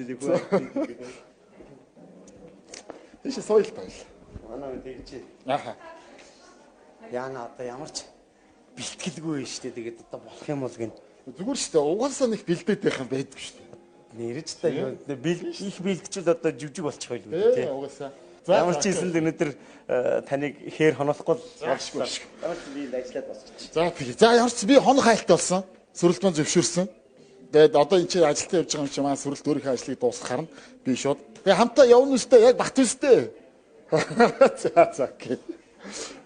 мэдээлэл хөө. Тийш соёл байл. Манай тэгж. Ааха. Яна одоо ямар ч бэлтгэлгүй шүү дээ. Тэгээд одоо болох юм бол гин. Зүгээр шүү дээ. Угаасаа нэг бэлдээд байх юм байдаг шүү дээ. Нэрж та их бэлтгчүүд одоо живжиг болчих байлгүй тий. Угаасаа. Ямар ч хэлсэн өнөөдөр таныг хээр хонохгүй болшгүй. Ямар ч би ажиллаад босчих. За тэгээ. За ямар ч би хоног хайлттай болсон. Сүрэлт маань зөвшөөрсөн. Тэгээд одоо энэ чинь ажилтаа явж байгаа юм чи маань сүрэлт өөрийнхөө ажлыг дуусгахаар нь би шууд. Тэгээ хамтаа явна үстэй яг бат үстэй. За окей.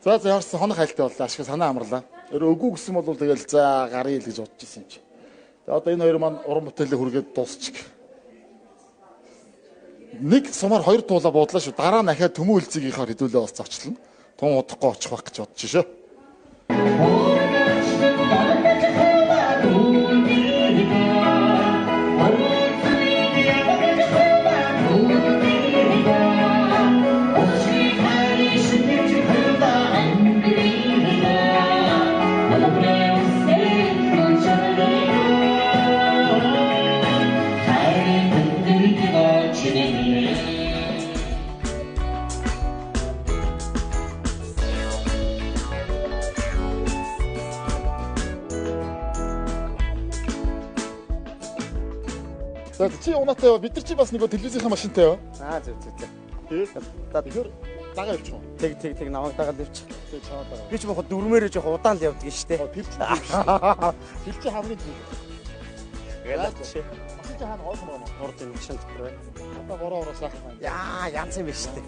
За ямар ч хоног хайлттай боллоо. Ашиг санаа амарлаа. Өгөө гэсэн бол тэгэл за гарыг л гэж бодож ирсэн юм чи. Тэгээ одоо энэ хоёр маань уран бүтээлээ хүргээд дуусчих. Нэг сумаар хоёр туулаа буудлаа шүү. Дараа нь ахаа төмөө үлцгийнхаар хэдүүлээ бас зочлно. Тун удахгүй очих байх гэж бодож шүү. За чи унаатай бид нар чи бас нэг телевизийн машинтай юу? Зөв. Тэгээд тэгэхээр дагаа явчих уу? Тэг намайг дагаад явчих. Тэг чамаа дагаа. Би ч мохоо дөрмээрээ жоох удаан л явдаг штэ. Тэр чи хамгийн зүг. Тэгээд чи машин чи хаана гойхон байна? урд энэ машин дотор байна. Одоо бороо сайхан байна. Яа, янз юм байна штэ.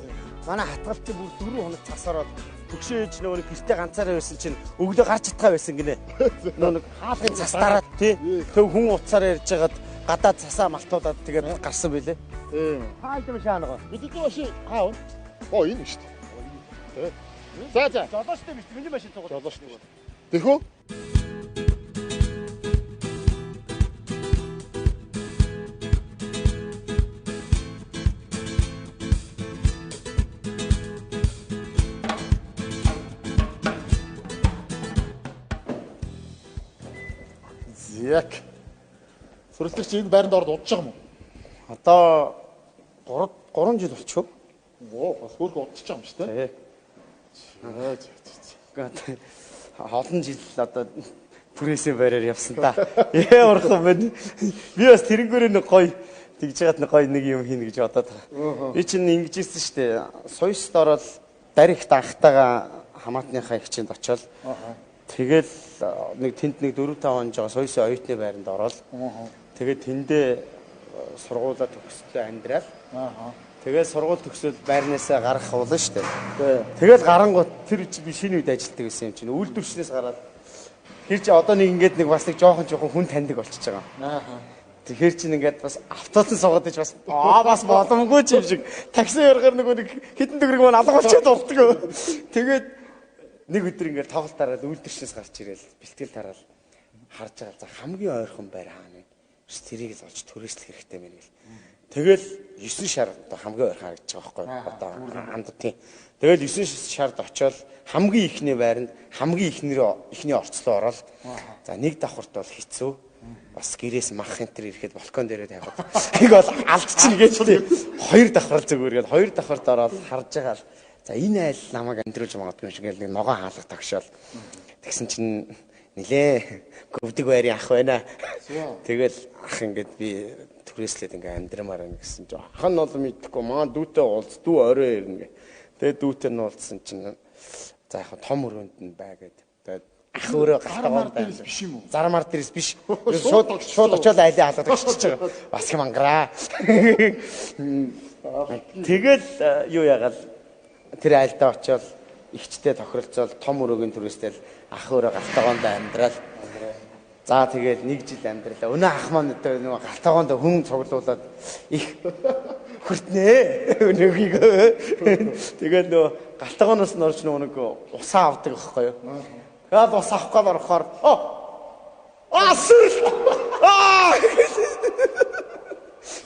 Манай хатгалт чи бүр 4 хоног цас ороод төгшөө ээж нөгөө гэртээ ганцаараа байсан чинь өглөө гарч чадхаа байсан гинэ. Нөгөө хаалгын цас дараад тий. Төв хүн уцаар ярьж хагаад гадаад цасаа малтуудаад тэгээд гарсан байлээ. Хаалт юм шаанаа. Бидний машин хаав. Оо энэ шүү дээ. За. Жолоочтой биш миний машин цугал. Жолооч. Тэхүү? Яг сүрэлтч энэ байранд орд удаж байгаа юм уу? Одоо 3 жил болчихоо. Оо, бас хөөрхөн удаж байгаа юм шүү дээ. Гэхдээ олон жил одоо түрээсээ байраар явсан та. Урах юм. Би бас тэрнгүүрээ нэг гоё тэгж яагаад нэг гоё нэг юм хийнэ гэж бодоод байгаа. Би чинь ингэж ирсэн шүү дээ. Сойст ороод даригт анхтайгаа хамаатныхаа хичээнд очоод тэгэл нэг тэнд нэг 4-5 он жоо сойсын оюутны байранд ороод тэгээд тэндээ сургуулаа төгсөлөө амьдрал. Тэгээд сургууль төгсөөл байрнаасаа гарах болно шүү дээ. Тэгэл гарангууд тэр би шинэ үед ажилтдаг гэсэн юм чинь үйлдвэрчнээс гараад тэр чи одоо нэг ингээд нэг бас нэг жоохон хүн таньдаг болчихж байгаа. Тэгэхээр чинь ингээд бас автобусд суугаад иж бас бас боломгүй ч юм шиг такси яргаар нэг хэдэн төгрөг маань алга болчиход болтгоо. Тэгээд нэг өдөр ингээд тоглолт дараад үйлдвэрчнээс гарч ирээл бэлтгэл дараал харж байгаа. За хамгийн ойрхон байр хаана вэ? Тэрийг л олж түрээслэх хэрэгтэй мэн гэл. Тэгэл 9 шар одоо хамгийн ойрхон харагдаж байгаа байхгүй одоо анд тийм. Тэгэл 9 шард очиод хамгийн ихний байранд хамгийн ихний орцлоо ороод за нэг давхарт бол хэцүү. Бас гэрээс мах энтер ирэхэд балкон дээрээ тавихад тийг бол алдчихна гэж тийм. Хоёр давхар зүгээргээд хоёр давхарт ороод харж байгаа л за энэ айл намайг амдруулж магадгүй юм шиг л нэг ногоон хаалга тогшоол. Тэгсэн чинь нилээ гөвдөг байрын ах байна. Тэгэл ах ингээд би түрээслээд ингээ амьдрамаар байна гэсэн чинь ах нь бол мэдхгүй маань дүүтэй уулз дүү орой ирнэ гэ. Тэгээ дүүтэй нь уулзсан чинь за яг том өрөөнд нь бай гэд. Тэгээд ах өөрөө галтгоон байна. Биш юм уу? Зарамар дээрс биш. Шууд очиод айлаа халаад очиж байгаа. Бас юм ангараа. Тэгэл юу яагаад тэр айлдаа очиод ихчтэй тохиролцоол том өрөөгийн түрээстэл ах өөрөө галтгоонд амьдрал. За тэгээд 1 жил амьдралаа. Өнөө ах маань одоо нөгөө галтгоонд хүн цуглуулад их хүртнэ. Өнөөгийг. Тэгээд нөгөө галтгооноос нь орж нэг усаа авдаг байхгүй юу? Тэгээд ус авах гээд орохоор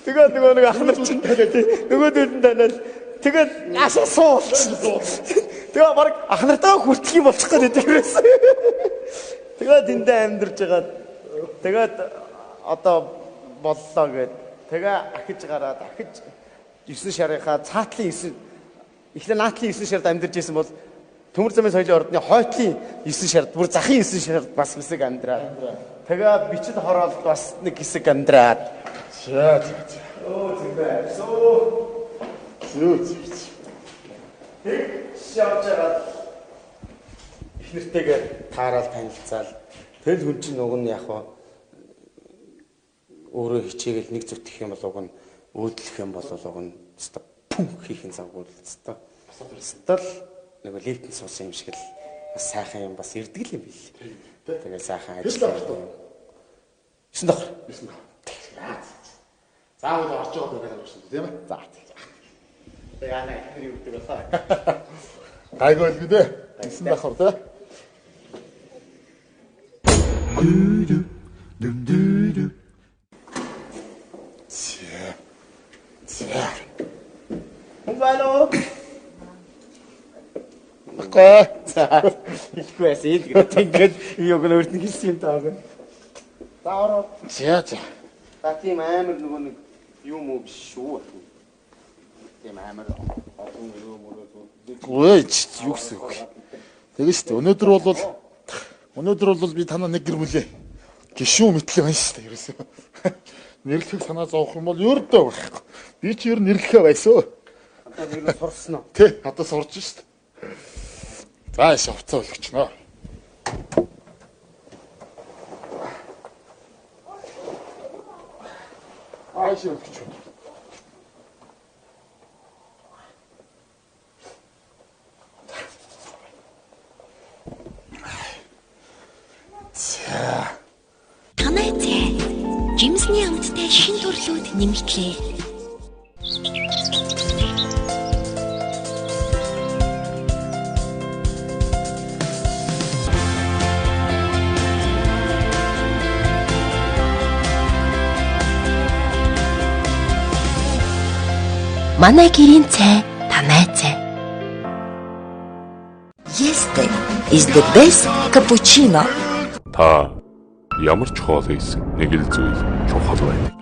тэгээд нөгөө нэг ах нар чинь нөгөө дөрөнд танаад тэгээд наашаа суулчихсан. Тэгээ баг ах нартаа хүртэх юм болчих гээд тэрээс. Тэгээд эндээ амьдарч байгаа. Тэгээд одоо боллоо гэд Тэгээ ахиж гараад ахиж 9 шарынхаа цаатлын 9 эхлээ наатлын 9 шард амьдарч исэн бол Төмөр замын соёлын ордны хойтлын 9 шард бүр захын 9 шард бас хэсэг амьдраад. Тэгээ бичил хороолд бас нэг хэсэг амьдраад. За. Оо зүгбэ. Зүү. Тэг шавж байгаа их нэртэйгээ таарал танилцаал. Тэгэл хүн чинь уг нь яг өөрөө хичээгээл нэг зүтгэх юм бол уг нь өөдлөх юм бол уг нь өстой пүм хийхин завгүй л өстой. Өстой нэг лифтэн суусан юм шиг л бас сайхан юм бас ирдэг л юм бил. Тэгээ сайхан ажил. 9 давхар. 9 давхар. Заавал орж байгаа байх юм тийм ээ. За. Тэгээ анаа ихний үгдэг болоо. Гайгүй л дээ. 9 давхар тий. Хангало. Окей. За. Ихгүй байсан ийм тэгээд юуг нь өөртөө хэлсэн юм таа. За ороо. За. За тийм амар нөгөө нэг юм уу биш шүү. Тийм амар олон юм уу. Ой, юу гэсэн үг. Тэгээ шүү дээ. Өнөөдөр бол би танаа нэг гэр бүлээ гişүү мэтлээ байна шүү дээ. Ерөөсөө. Нэрлэхийг санаа зовох юм бол ердөө байхгүй. Би ч ер нь нэрлэхээ байсан. Одоо нэр сурсан уу? Тий, одоо сурж шүү дээ. За шавцаа өлгчнөө. Ааш өлгч. Танай цай. Жимсний амттай шин төрлүүд нэмэгдлээ. Манай гэрийн цай танай цай. Este is the best cappuccino. Та ямар ч хоол хийсэн нэг л зүйл чухал байдаг.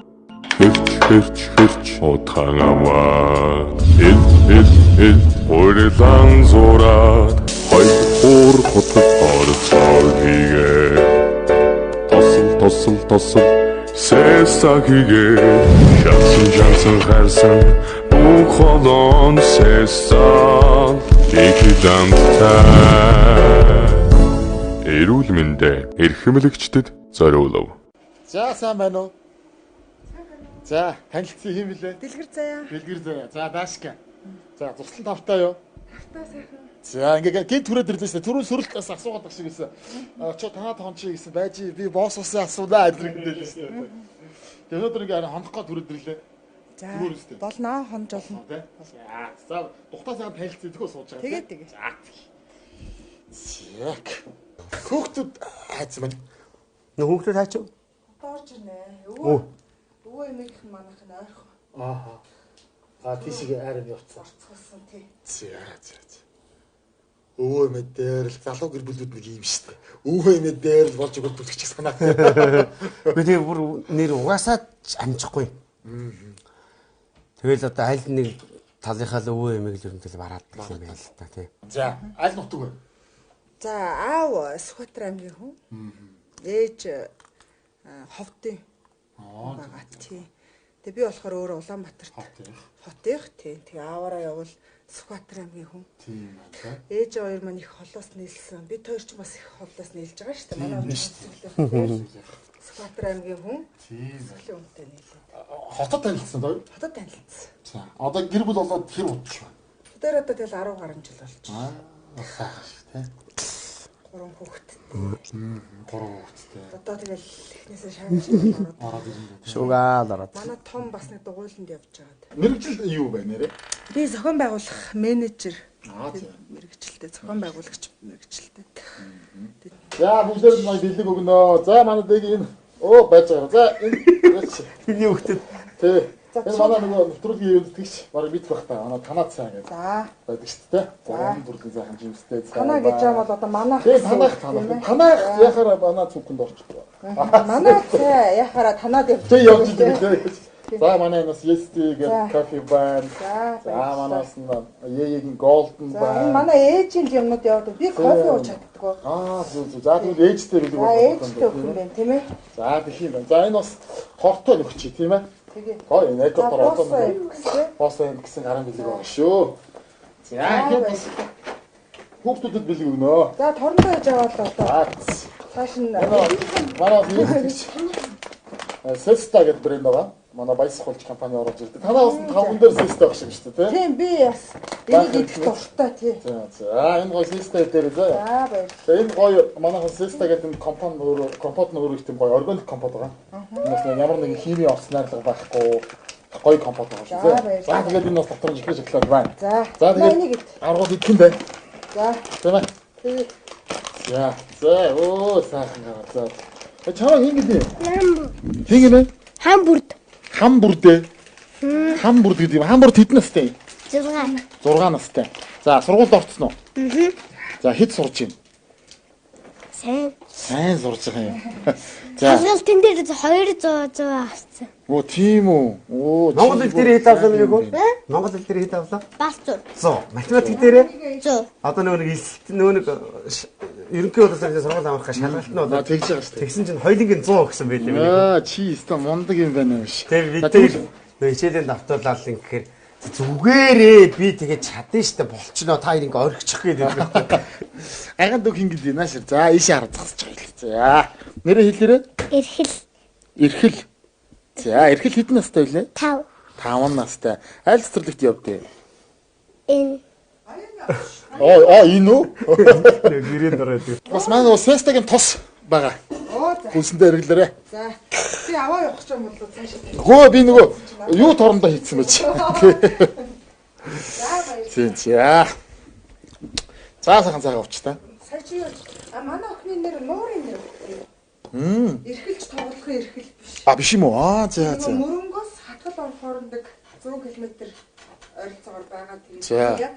Хэрч утхан аваа. Эл урилан зураад хоёр хотод орцоо хийгээ. Тосол сэсаг хийгээ. Шансан харсан бүх холон сэсаг ихидамтай. Эрүүл мэндэ эрхэмлэгчдэд зориулав. За сайн байна уу? За танилцсан юм билээ? Дэлгэр заяа. За Дашка. За туслан тавтай юу? Тавтай сайхан. За ингээ гинт түрээд ирлээ. Түрүүн сөрөлтөөс асуугаад баг шиг гэсэн. Очоо танаа тоон чи гэсэн байж би боос усын асуулаа адиргдэл шүү дээ. Тэгээ өнөөдөр ингээ хонохгоо түрээд ирлээ. За болно хонж болно. За тухтаа сайхан танилцсан тэгөө сууж байгаа. Тэгээ. Яг. Хүүхдүүд хайцсан байна. Нөө хүүхдүүд хайчив. Орж ирнэ. Өвөө эмээх нь манайх нь ойрхон. Аа. Тийшээ арай явцсан. Цусан тий. За. Өвөө эмээ дээр л залуу гэр бүлүүд нэг юм шүү дээ. Өвөө эмээ дээр л болж өгөх бүлгч санаа. Би тэгээ бүр нэр угаасаа амжихгүй. Тэгэл одоо аль нэг талынхаа л өвөө эмээг л ерөнхийдөө бараад гэх юм байл та тий. За, аль нутаг вэ? За аав Сүхбаатар аймгийн хүн. Ээж Ховдын. байгаа тий. Тэгээ би болохоор өөрөө Улаанбаатарт хотынх тий. Тэгээ ааваараа явбал Сүхбаатар аймгийн хүн. Тийм аа. Ээж хоёр маань их холоос нийлсэн. Бид хоёр ч бас их холоос нийлж байгаа шүү дээ. Манай Сүхбаатар аймгийн хүн. Тийм. Сүхлийн үнэтэй нийлээ. Хотод танилцсан доо. Хотод танилцсан. За, одоо гэр бүл болоод хэр удаж байна? Тэр одоо тэгэл 10 гаруй жил болж байна. Сайхан шүү дээ. 3 хүүхэд. 3 хүүхэдтэй. Одоо тэгэл эхнээсээ шаардсан ороод ирнэ. Шугаал ороод. Манай том бас нэг дугуйланд явж байгаа. Мэргэжил юу байна нэрэ? Би зохион байгуулах менежер. Тийм. Мэргэжилтэй зохион байгуулагч мэргэжилтэй. За, бүгдээр нь бэлэг өгнө. За, манай дэг энэ байж байгаа. За, энэ Миний хүүхдэд тий. Энэ манай нөгөө нэвтрүүлгийн юунд тэгш барыг бит бах та. Манай танаа цаа гэдэг. За. Байдаг шүү дээ. Гурван бүрлийн сайхан жимстэй. Танаа гэж байгаа бол одоо манайх. Тий, танаа яхаараа манай цүнхэнд орчихлоо. Манай цаа яхаараа танаад явж. Тий, явж идэв. За манай нас Yesti За. гэдэг кофе байна. За манаас нь Яегийн Golden За энэ байна. манай ээжийн юмнууд яваад би кофе ууж чаддгүй. Зүг. За тэгвэл ээжтэй билэг За ээжтэй өгөх юм байна тийм ээ. За тэгэх юм байна. За энэ бас хортой нөхч тийм ээ. Тэгээ. Гоё энэ За экотор одоо боосоо босоо юм гэсэн гаран билэг байна шүү. За энэ бас хүүхдүүдэд билэг өгнө. За торндоо яж аваад л одоо. Цааш нь Манай Сеста гэдэг брэнд байгаа. Манай баясгалч компани оруулж ирдэг. Танаа бас таван дээр Сеста байх шиг шүү дээ, тийм би бас энийг идэх дуртай тий. За энэ гоё Сеста дээр зөө. За баяр. За энэ гоё манайхан Сеста гэдэг компани өөрөө компот нь өөрөө их тийм гоё органик компот байгаа. Энэ бас ямар нэгэн химийн орц найрлага байхгүй гоё компот байгаа шүү дээ. За тэгээд энэ бас дотор жихрэ шоколад байна. За. За тэгээд энийг ид. аргууд идэх юм байна. За. Тийм ээ. Тэгээ. За оо сайхан гараа. За чамаа хин гэдэг. Хин гэнэ? Хамбурд. Хамбурд. Хамбурд гэдэг юм. Хамбурд хэдэн настай? 6. 6 настай. За сургуульд орцсон уу? За хэд сурж байна? Сайн сурж байгаа юм. За. Асуултын дээр 200 авсан. Оо тийм үү. Оо Монгол хэл дээр хэд авлаа нэг үү? Монгол хэл дээр хэд авлаа? Бас 100. 100. Математик дээр 100. одоо нөгөө нэг ерөнхий боловсролын сургууль авахга шалгалт нь болоод тэгж байгаа шүү дээ. тэгсэн чинь хоёулынгийн 100 гэсэн байлээ миний. Чи өстө мундаг юм байна юм шиг. Тэгээ бид тэр хичээлийн давтуулаад ингэхээр зүгээрээ би тэгээд чадна штэ болчихноо та ингэ орхичих гэдэг. Аган дүү хин гэдэг нааш. За ийшээ хараад зогсож байгаа юм. За. Нэрээ хэлээрээ? Эрхэл. Эрхэл. За эрхэл хэдэн настай вэ? 5. 5 настай. Аль цэцэрлэгт явдээ? Энэ. Энэ үү? Гэрийн дөрөв. Бас манай Сестагийн тос байгаа. Оо за. Хүнсэндээ хэрэглээрээ. За. Би аваа явах ч юм бол цаашаа. Хөө би нөгөө юу торондоо хийцэн байж. За баяр. Тийм за. За сайхан цагаа авч та. Сая чи манай охины нэр Нуурын нэр. Эрхэлж тоглохын эрхэл биш. А биш юм уу? За. Мөрөнгөөс хатгал орохоорндаг 100 км ойролцоогоор байгаа. За. Тэгээд яг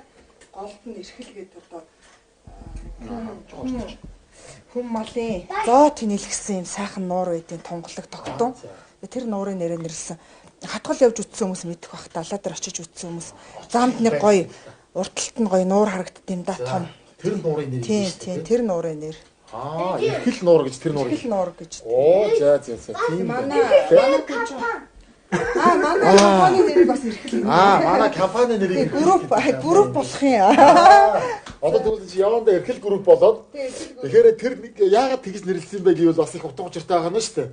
голд нь эрхэл гэдэг одоо хүм малын зоо тэнэлгсэн юм сайхан нуур байдیں۔ Тунгалаг тогтун. Тэр нуурын нэрээр нэрлсэн. Хатгал явж үтсэн хүмүүс мэдэх бах далаа дээр очиж үтсэн хүмүүс. Замд нэг гоё урталт нь гоё нуур харагддаг юм да том. Тэр нуурын нэр. Тийм тэр нуурын нэр. Эрхэл нуур гэж тэр нуур. Эрхэл нуур гэж. Оо за. Тийм Манай компани нэрийг бас эрхэл. манай компани нэрийг Групп болох юм. одоо тэгвэл чи явандаа эрхэл групп болоод тэгэхээр тэр нэг яагаад тэгж нэрлсэн бэ гэвэл бас их утга учиртай байгаа нь шүү дээ.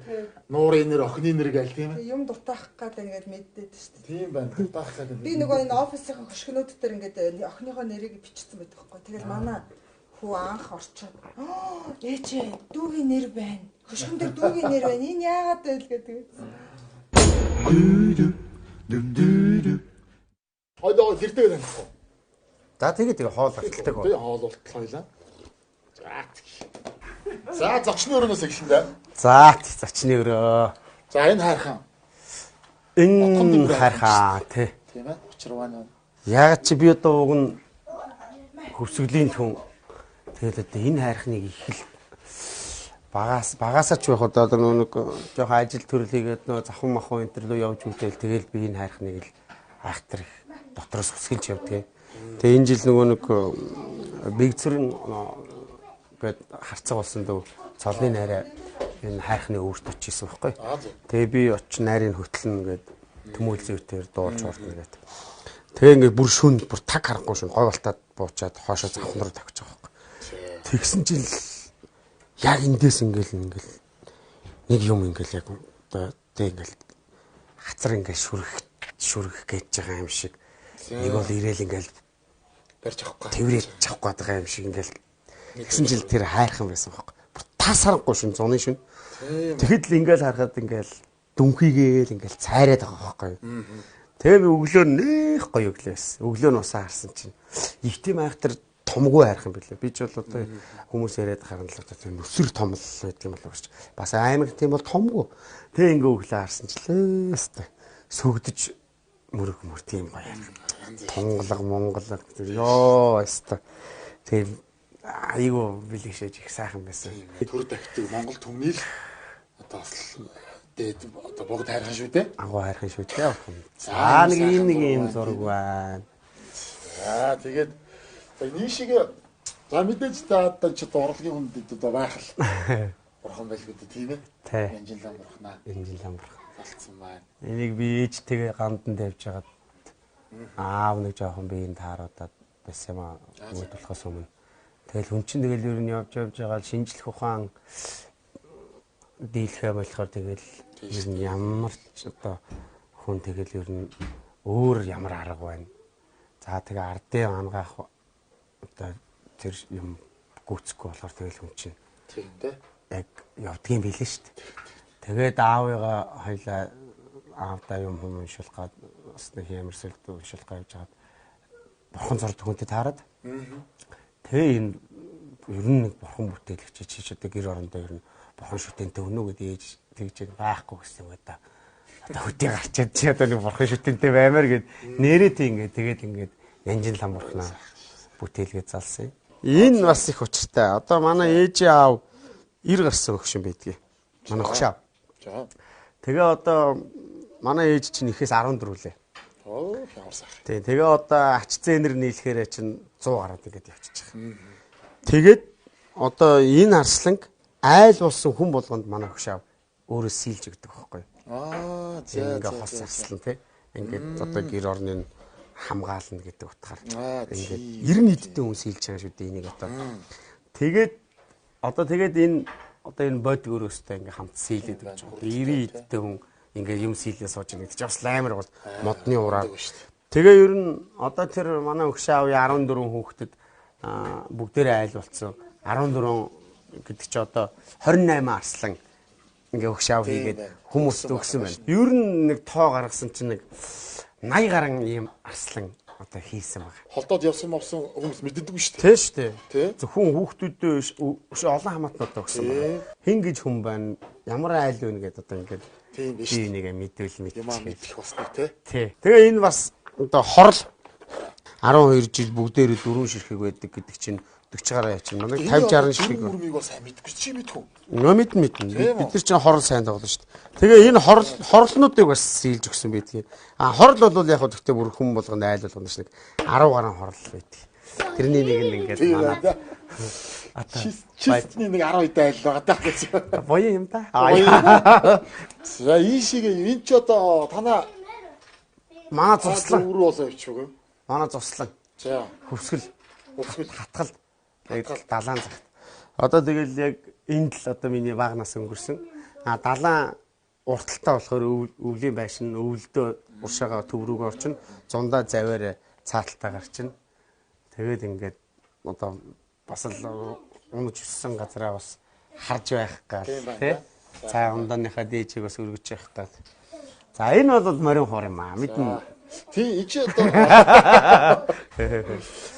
Нуурын нэр, охины нэр гээл тийм ээ. Юм дутаах гэдэг ингээд мэддээд шүү дээ. Тийм байна. Дутаах гэдэг. Би нөгөө энэ офисын хөшгөнүүд дээр ингээд охиныхоо нэрийг бичсэн байдаг байхгүй. Тэгэл манай хүү анх орчоод ээжээ дүүгийн нэр байна. Хөшгөн дээр дүүгийн нэр байна. Энэ яагаад вэ гэдэг. Одоо тэрдэг танихгүй. За тэгээд хоол алтдаг Би хоол болтлоо хоёлаа. За зочны өрөөс эхлэндээ. За зочны өрөө. За энэ хайрхан. Энэ хайрхаа тий. Тийм ээ. Учирваа. Яг чи би одоо уг нь хөвсгөлийн түн. Тэгээд одоо энэ хайрхныг их л багасаач байх одоо нэг жоохон ажил төрөл хийгээд нөө завхан махын энэ төр рүү явж үтэл тэгэл би энэ хайрхныг л айхтар их дотроос хүсгэлж явдаг. Тэгээ энэ жил нөгөө нэг бигцэрэн гээд харцаг болсон дөө цолны найраа энэ хайрхны өөртөө чийсэн байхгүй. Тэгээ би очиж найрыг хөтлөн гээд төмөөлзөөр дуулж уурдна гээд. Тэгээ ингээд бүр шүн бүр таг харахгүй шүн говалтаад буучаад хоошоо завхан руу тавьчих байгаа байхгүй. Тэгсэн жил яг эндээс ингээл нэг юм ингээл яг одоо тэг ингээл хацар ингээл шүргэх гэж байгаа юм шиг. Нэг бол ирээл ингээл барьж авахгүй. Тэврээд авах гээд байгаа юм шиг ингээл тэгсэн жил тэр хайрхан байсан байхгүй. Бүр тас харахгүй шин зуны шин. Тэгэхэд л ингээл харахад ингээл дүнхийгээл ингээл цайраад байгаа байхгүй. Тэгээ би өглөө нэх гоё өглөөс. Өглөө нь усаа харсан чинь ихтэм айхтар томгүй хайрхан билээ. Би ч бол одоо хүмүүс яриад харна л одоо тийм өсөр том л байдаг юм болов уу. Бас аймаг тийм бол томгүй. Тэгээ ингээ өглөө харсан чинь лээ. Сүгдэж мөрөг тийм гоё. Тунгалаг монголог ёо өстө. Тэгээ айгу бэлгшээж их сайхан байсан. Төр давтыг Монгол төмний л одоо Тэгээд одоо бүгд хайрхан шүү дээ. Агуу хайрхан шүү дээ. За нэг ийм зураг байна. За тэгээд нийшигээ за мэдээж та одоо ч урлагийн хүнд одоо байх л. Бурхан байлгүй тийм ээ. Янжин лам бурхнаа. Янжин лам бурхан болцсон байна. Энийг би ээжтэйгээ гандан тавьж хагаад аав нэг жоохон биеийн тааруудаад байсан юм аа. Үүд болохоос өмнө. Тэгэл хүн чинь тэгэл ер нь явж байгаа шинжлэх ухаан дийлхэ болохоор тэгэл ер нь ямар ч одоо хүн тэгэл ер нь өөр ямар арга байна. За тэгээ ардын ангаах одоо тэр юм гүцэхгүй болохоор тэгэл хүн чинь тийм дээ. Яг явдгийн билээ шүү дээ. Тэгээд аавыгаа хоёлаа аавдаа юм уншуулах гад бас нэг ямарсэлд уншуулах гэж хаад бурхан зордох хүнтэй таарад. Тэгээ энэ ер нь нэг бурхан бүтээлч чи одоо гэр орондоо ер нь бурхан шүтэнтэй өнөө гэдэг ээж тэгж байхгүй гэсэн юм да. Одоо хөдөө гарчаад чи одоо нэг бурхан шүтэнтэй баймаар гэд нэрээ тийгээд тэгээд ингээд янжин лам бурхнаа бүтээлгээ залсан юм. Энэ бас их учиртай. Одоо манай ээж аав 90 гарсан өгшин байдгийг. Манай өгш аав. За. Тэгээ одоо манай ээж чинь ихээс 14 лээ. Оо ямар сайхан. Тий, тэгээ одоо ач зээнэр нийлэхээр чинь 100 гараад игээд явчихчих. Тэгээд одоо энэ арсланг айл болсон хүн болгонд манай хөшөө өөрөө сийлж өгдөг байхгүй. Аа, за. Ингээ хос арслан тий. Ингээд одоо гэр орныг хамгаална гэдэг утгаар. Ингээд 90 эдтэй хүн сийлж байгаа шүү дээ энийг одоо. Тэгээд энэ бод өөрөөсөө ингээ хамт сийлээд гэж байна. 90 эдтэй хүн ингээ юм сийлээ сууж байгаа гэдэг чинь бас амар бол модны ураад. Тэгээ ер нь одоо тэр манай өгшөө аавын 14 хүүхдэд бүгдээрээ айл болсон. 14 гэдэг чи одоо 28 арслан ингээ өгшөө хийгээд хүмүүст өгсөн байна. Ер нь нэг тоо гаргасан чинь нэг 80 гаруй ийм арслан одоо хийсэн баг. Холдоод явсан хүмүүс мэддэггүй шүү дээ. Тий шүү дээ. Зөвхөн хүүхдүүдээ биш олон хамаатнуудаа өгсөн баг. Хин гэж хүн байна. Ямар айл вэ гэдэг одоо ингээд тийм биш. Би нэгэ мэдвэл мэдчих бас тий. Тий. Тэгээ энэ бас одоо хорл 12 жил бүгдээрээ 4 ширхэг байдаг гэдэг чинь 40 гараа явчихна. Манай 50 60 ширхэг. Үрмийг бас мэдгүй чи мэдхүү. Мэднэ. Бид нар чинь хорл сайн тоглоно шүү дээ. Тэгээ энэ хорлнуудыг бас сийлж өгсөн байдгийг. Хорл бол яг хөө гэхдээ бүр хүн болгоно айл болгоно ш нэг 10 гаруй хорл байдаг. Тэрний нэг нь ингээд манай чистний нэг 10 эд айл байгаа даа гэж. Боё юм да. За ийшээ энэ ч одоо танаа манай цуслан өөр болоо явчихгүй. Манай цуслан. За хөвсгөл хатгал яг далаан цагт. Одоо тэгэл яг энд л одоо миний багнаас өнгөрсөн. Далаан урталтай болохоор өвлийн байшин өвлдөө уршаага төв рүүгээ орчин зундаа заваар цааталтай гарчин. Тэгээд ингээд одоо бас л унаж өссөн газараа бас харж байх гал тий. Цай ундааныхаа дээжийг бас өргөж явах гал. За энэ бол морин хор юм аа. Мэднэ. Тий ичи одоо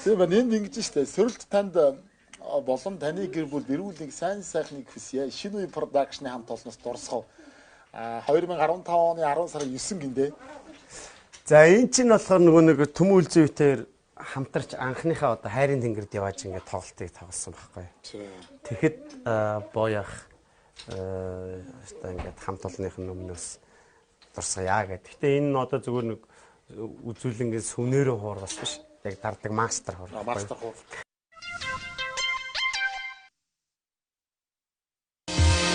тийм ба энд ингэж штэ сөрөлт танд болон таны гэр бүл эрүүлэг сайн сайхныг хүсье. Шинэ үе продакшны хамт олноос дурсав. 2015 оны 10 сарын 9 гиндэ. За энэ чинь болохоор нөгөө нэг төмөл зүйтэй хамтарч анхныхаа одоо хайрын тэнгэрд явааж ингээд тоглолтыг тоглосон байхгүй. Тэгэхэд боёх ингээд хамт олонныхын өмнөөс дурсаяа гэдэг. Гэтэ энэ нь одоо зүгээр нэг үзүүлэнгээс сүнээрээ хоор бас биш. Яг дардаг мастер хоор. Мастер хоор.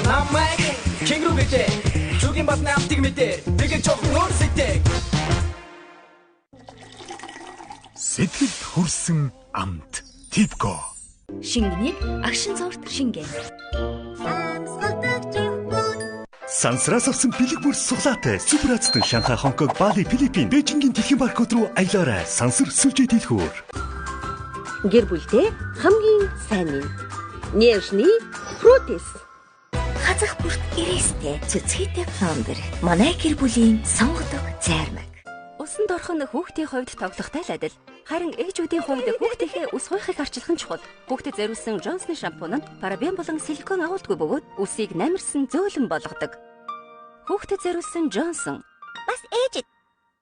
Намайг кингру битээ. Чугийн бат намтыг мэдээ. Нэг ч өөр сэтэг. Сэтгэлд хүрсэн амт. Типко. Шингэний агшин цогт шингэ. Сансраас авсан бэлэг бүр суглаатай супер ацтан Шанхай, Хонконг, Бали, Филиппин, Бээжингийн дэлхийн баркууд руу аялаарай. Сансар сүлжээ дэлгүүр. Гэр бүлдээ хамгийн сайн минь. Нежный фрутис. Хазах бүрт ирээстэй цэцгийтэй фломбер. Манай гэр бүлийн сонгодог зайрмаг. Усанд орхон хүүхдийн хувьд тоглохтой л адил. Харин ээжүүдийн хувьд хүүхдийнхээ ус хуйхыг арчлах нь чухал. Хүүхдэд зориулсан Джонсны шампунь нь парабен болон силикон агуулдаггүй бөгөөд үсийг намирсан зөөлөн болгодог. Хүүхдэд зориулсан Джонсон бас ээжэд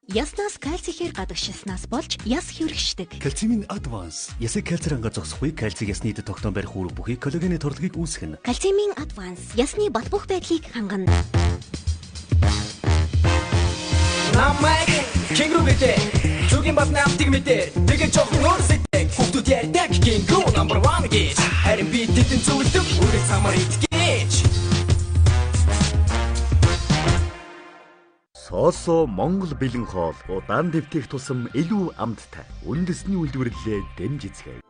яснаас кальцийхээр гадагшилснаас болж яс хэрэгждэг. Кальцимин Advance. Ясыг кальциранга зогсохгүй кальци ясны дэд тогтоон барих үүрэг бүхий коллагены турлагийг үүсгэнэ. Кальцимин Advance ясны бат бөх байдлыг хангана. Намайг Кингру битээ Зүгийн бат намтыг мэдээ Тэгэж жоохон өөрсөйтэй Хүүхдүүд ярьдаг Кингру number 1 гэж Харин би тэдэн зөвлөдөг Үрэг самар итгэж Соосо Монгол бэлэн хоол удаан дэвтэх тусам илүү амттай үндэсний үйлдвэрлэлээ дэмжицгээе.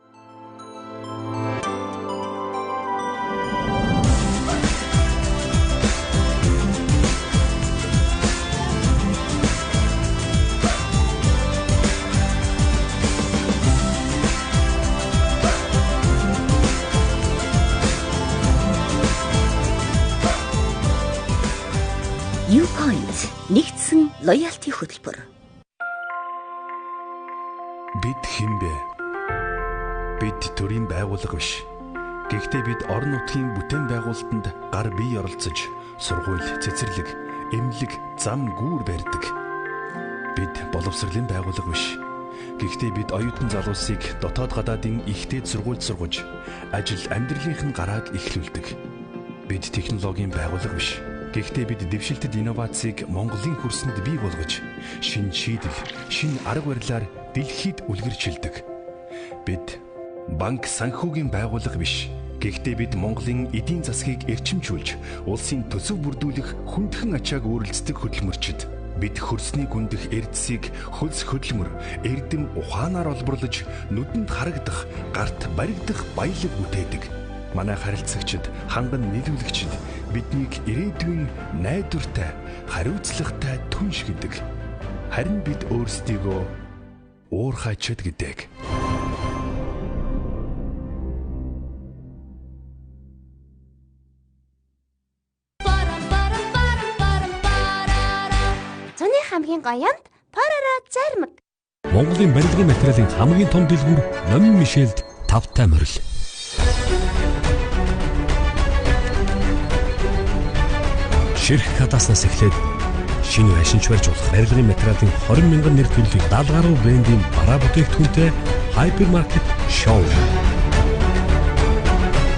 U-Point нэгдсэн лоялти хөтөлбөр. Бид хинбэ? Бид төрийн байгууллага биш. Гэхдээ бид орон нутгийн бүтээн байгуулалтанд гар бие оролцож, сургууль, цэцэрлэг, эмнэлэг, зам гүүр барьдаг. Бид боловсролын байгууллага биш. Гэхдээ бид оюутан залуусыг дотоод гадаадын ихтэй сургуульд сургаж, ажил амьдралынх нь гарааг эхлүүлдэг. Бид технологийн байгууллага биш. Гэхдээ бид дэвшилтэд инновацийг Монголын хөрсөнд бий болгож, шинэ шийдэл, шинэ арга барилаар дэлхийд үлгэрчилдэг. Бид банк санхүүгийн байгууллага биш. Гэхдээ бид Монголын эдийн засгийг эрчимжүүлж, улсын төсөв бүрдүүлэх хүндхэн ачааг өөрлөцдөг хөдөлмөрчид. Бид хөрсний гүндэх эрдэсийг хөлс хөдөлмөр, эрдэм ухаанаар олборлож, нүдэнд харагдах, гарт баригдах баялаг бүтээдэг. Манай харилцагчид, ханган нийлүүлэгчид биднийг ирээдүйн найдвартай, хариуцлагатай түнш гэдэг. Харин бид өөрсдийгөө уурхайчид гэдэг. Зуны хамгийн гоёнд парара зармаг. Монголын барилгын материалын хамгийн том дэлгүүр Номин Мишельд тавтай морил. Ширх хатаснаас эхлээд шинэ байшинч барьж болох барилгын материалын 20 мянган нэр төрлийн 70 гаруй брендийн бараа бүтээгдэхүүнтэй хайпермаркет шоу.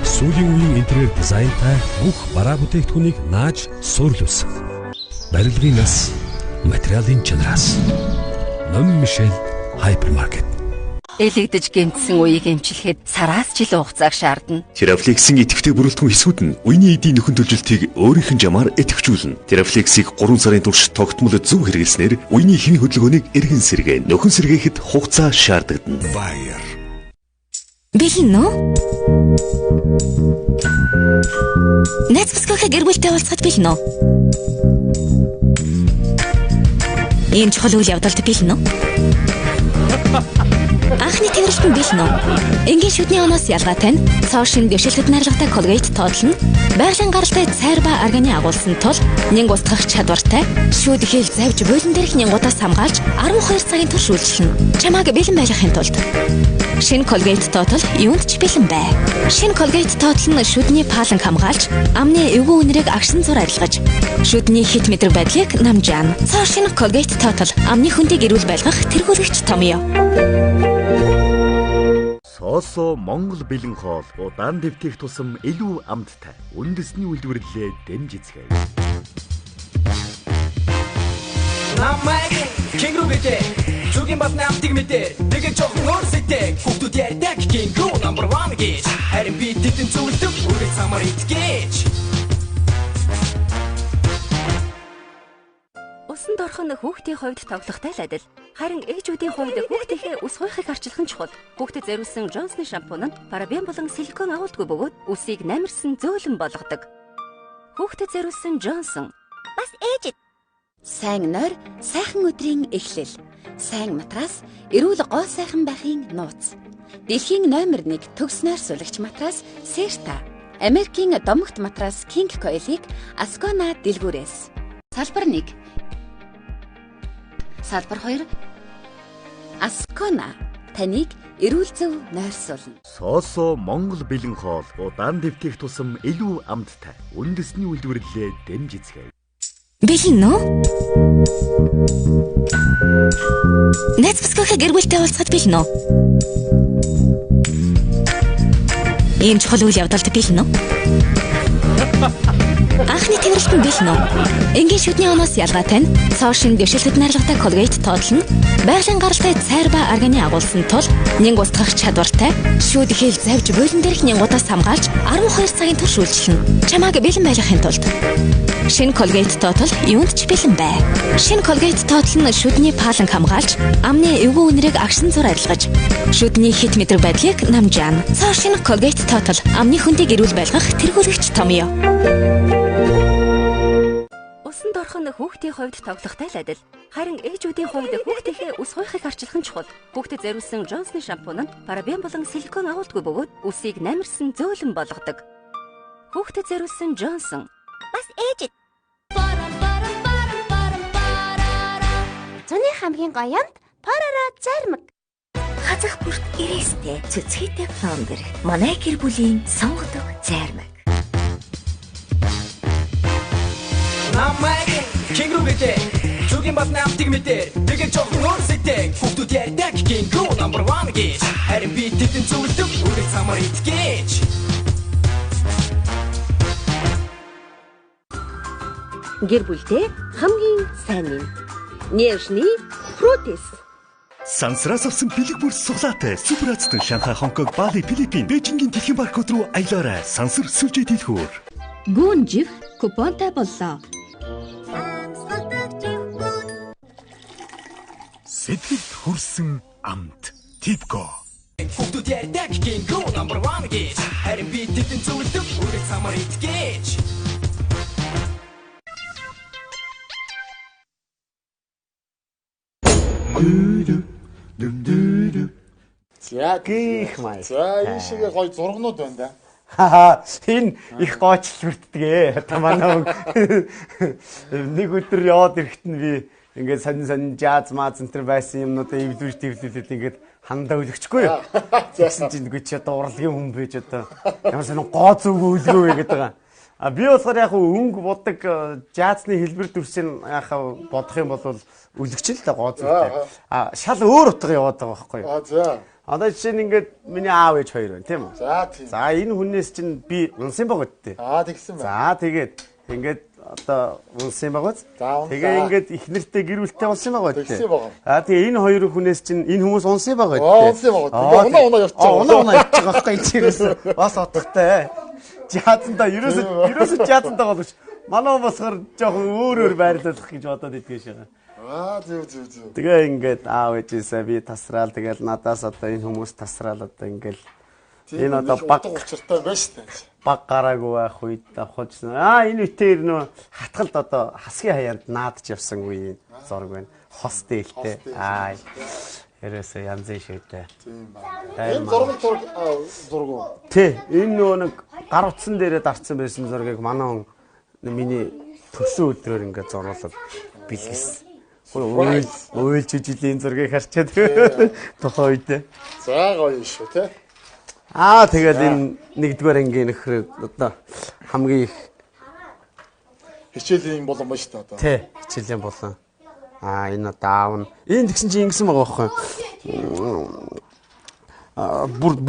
Сүүлийн үеийн интерьер дизайнтай бүх бараа бүтээгдэхүүнийг нааж суйрлуулсан. Барилгын нас, материалын чанараас. Номин Мишель хайпермаркет. Элэгдэж гэмтсэн үеийг эмчлэхэд сараас жил хугацааг шаардна. Терафлексийн идэвхтэй бүрэлдэхүүн эсүүд нь үений эдийн нөхөн төлжилтийг өөрийнх нь жамаар идэвхжүүлнэ. Терафлексийг 3 сарын турш тогтмол зөв хэрэглэснээр үений хэвийн хөдөлгөөнийг эргэн сэргээн. Нөхөн сэргээхэд хугацаа шаардагдана. Bayer. Бэлэн нөө? Найз бүсгүйхээ гэр бүлтэй уулзахад бэлэн нөө? Ийм чухал үйл явдалд бэлэн нөө? Анхны тэрэлтэн бэлэн үү? Энгийн шүдний оноос ялгаатай нь цоошин дэвшилтэд нарлагтай Colgate тоотлол нь байгалийн гаралтай цайр ба арганы агуулсан тул нянг устгах чадвартай шүүд хэл завж буйлан дээрх нянгуудаас хамгаалж 12 цагийн турш үйлчилнэ. Чамааг бэлэн байлгахын тулд шинэ Colgate тоотол юунд ч бэлэн бай. Шинэ Colgate тоотол нь шүдний паланг хамгаалж амны эвгүй үнэрийг агшин зур арилгаж шүдний хит мэдрэг байдлыг намжаана. Цоошин Colgate тоотол амны хөндийг эрүүл байлгах тэргүүлэгч томьёо. Соосо Монгол бэлэн хоол удаан дэвтэх тусам илүү амттай үндэсний үйлдвэрлэлээ дэмжицгээе. Намайг Кингру битээ Зүгийн бат намтыг мэдээ Тэгэж жоохон өөрсөйтэй Хүүхдүүд ярьдаг Кингру number 1 гэж Харин би тэдэн зөвлөдөг Үрэг самар итгэж Усанд орхон хүүхдийн хувьд тоглохтой л адил. Харин ээжүүдийн хувьд хүүхдийнхээ ус хуйхыг арчлах нь чухал. Хүүхдэд зориулсан Johnson шампунь нь парабен болон силикон агуулдаггүй бөгөөд үсийг намирсан зөөлөн болгодог. Хүүхдэд зориулсан Johnson бас ээжэд. Сайн нойр, сайхан өдрийн эхлэл. Сайн матрас, эрүүл гоо сайхан байхын нууц. Дэлхийн номер 1 төгс нойр суулагч матрас Serta. Америкийн домогт матрас King Coil-ийг Ascona дэлгүүрээс. Салбар 1. Салбар 2. Ascona таныг эрүүл зөв нойрсуулна. Соосо Монгол бэлэн хоол удаан дэвтэх тусам илүү амттай үндэсний үйлдвэрлэлээ дэмжицгээе. Бэлэн нөө? Найз бүсгүйхээ гэр бүлтэй уулзахад бэлэн нөө? Ийм чухал үйл явдалд бэлэн нөө? Анхны тэмрэлтэн бэлэн үү? Энгийн шүдний оноос ялгаатай нь цоошин дэвшилтэд нарлагтай Colgate Total нь байгалийн гаралтай цайр ба арганы агуулсан тул нянг устгах чадвартай шүүд хэл завж буйлан дээрх нянгуудаас хамгаалж 12 цагийн турш үйлчилнэ. Чамааг бэлэн байлгахын тулд шинэ Colgate Total юунд ч бэлэн бай. Шинэ Colgate Total нь шүдний паланг хамгаалж амны эвгүй үнэрийг агшин зур арилгаж шүдний хит мэдрэг байдлыг намжаана. Цоо шинэ Colgate Total амны хүндийг эрүүл байлгах тэргүүлэгч томьёо. Усанд орхон хүүхдийн хувьд тоглохтой л адил. Харин ээжүүдийн хувьд хүүхдийнхээ ус хуйхыг арчилах нь чухал. Хүүхдэд зориулсан Johnson шампунь нь парабен болон силикон агуулдаггүй бөгөөд усыг намирсан зөөлөн болгодог. Хүүхдэд зориулсан Johnson Бас ээжэд. Зуны хамгийн гоёнд парара зармаг. хазах бүрт ирээстэй цэцгээтэй фломбер. Манай гэр бүлийн сонгодог зармаг. Намайг Кингру гэдэг зүгийн бат намтыг мэдээ. Тэгээд жоохон өөрсөйтэй хүүхдүүд ярьдаг Кингру number 1 гэж. Харин би тэдэн зүгэлдэг үргэлж самар итгэж. Гэр бүлдээ хамгийн сайн нь Нежний Фрутис. Сансраас авсан бэлэг бүр суглаатай супер ацтан Шанхай, Хонконг, Бали, Филиппин, Бээжингийн дэлхийн паркууд руу аялаарай. Сансар сүлжээ дэлгүүр. Гүүн жив купонтай боллоо. Сэтгэлд хүрсэн амт. Типко. Хүүхдүүд ярьдаг Кингру number 1 гэж. Харин би тэдэн зүгэлдэг үргэлж самар итгэж. За гих май. За энэ шиг гоё зургнууд байна да. Хаа энэ их гоочлол бүрддэг. Та манай нэг өдөр яваад ирэхэд нь би ингээд сонин жаз мааз энэ байсан юмнуудаа эвлүүлж төвлөлээд ингээд хандаа өлөгчгүй юу. Тэгсэн чинь үгүй чи одоо урлагийн хүн байж одоо ямар сонин гоо зүг өлгөө вэ гэдэг байгаа. А би болохоор яг өнгө бодог жазны хэлбэр дүрсийн яг бодох юм бол өлөгч л гоо зүгтэй. А шал өөр утга яваад байгаа байхгүй юу. За. Одоо жишээ нь ингээд миний аав ээж хоёр байна тийм үү? За тийм. За энэ хүнээс чинь би унсан байгаа гэдэг. Тэгсэн байна. За тэгээд ингээд одоо унсан байгаа. За тэгээ ингээд их нэртэй гэр бүлтэй унсан байгаа гэдэг. Тэгсэн байгаа. Тэгээ энэ хоёр хүнээс чинь энэ хүмүүс унсан байгаа гэдэг. Унсан байгаа. Тэгээ унаа явчих. Унаа явчих байгаа байхгүй энэ чирээс бас утгатай. Жаатанда ерөөсөө жаатанда боловч манай болохоор жоохон өөр байрлуулах гэж бодоод идэх шээ. Зүг. Тэгээ ингээд аав ээжээсээ би тасраал тэгэл надаас одоо энэ хүмүүс тасраал одоо ингээл энэ одоо баг учиртай байна шүү дээ. Баг гараагүй байх үед авахжсэн. Энэ үтээр нөө хатгалд одоо хасгийн хаяанд наадч явсан үе зураг байна. Хос дээлтэй. Ерөөсөө янзын шийдэ. Тийм байна. Энэ зураг уу? Тий, энэ нөгөө нэг гар утсан дээрээ дарцсан байсан зургийг манай миний төрсөн өдрөөр ингээд зуруулаад бэлгэсэн. Уйлж жилийн зургийг харчаад тухайн үед. За гоё шүү те. Тэгээд энэ нэгдүгээр ангийн нөхрөө одоо хамгийн их хичээлийн болон ба шүү дээ одоо. Тий, хичээлийн болон. Энэ одоо аав нь. Энэ тэгсэн чинь ингэсэн байгаа байхгүй.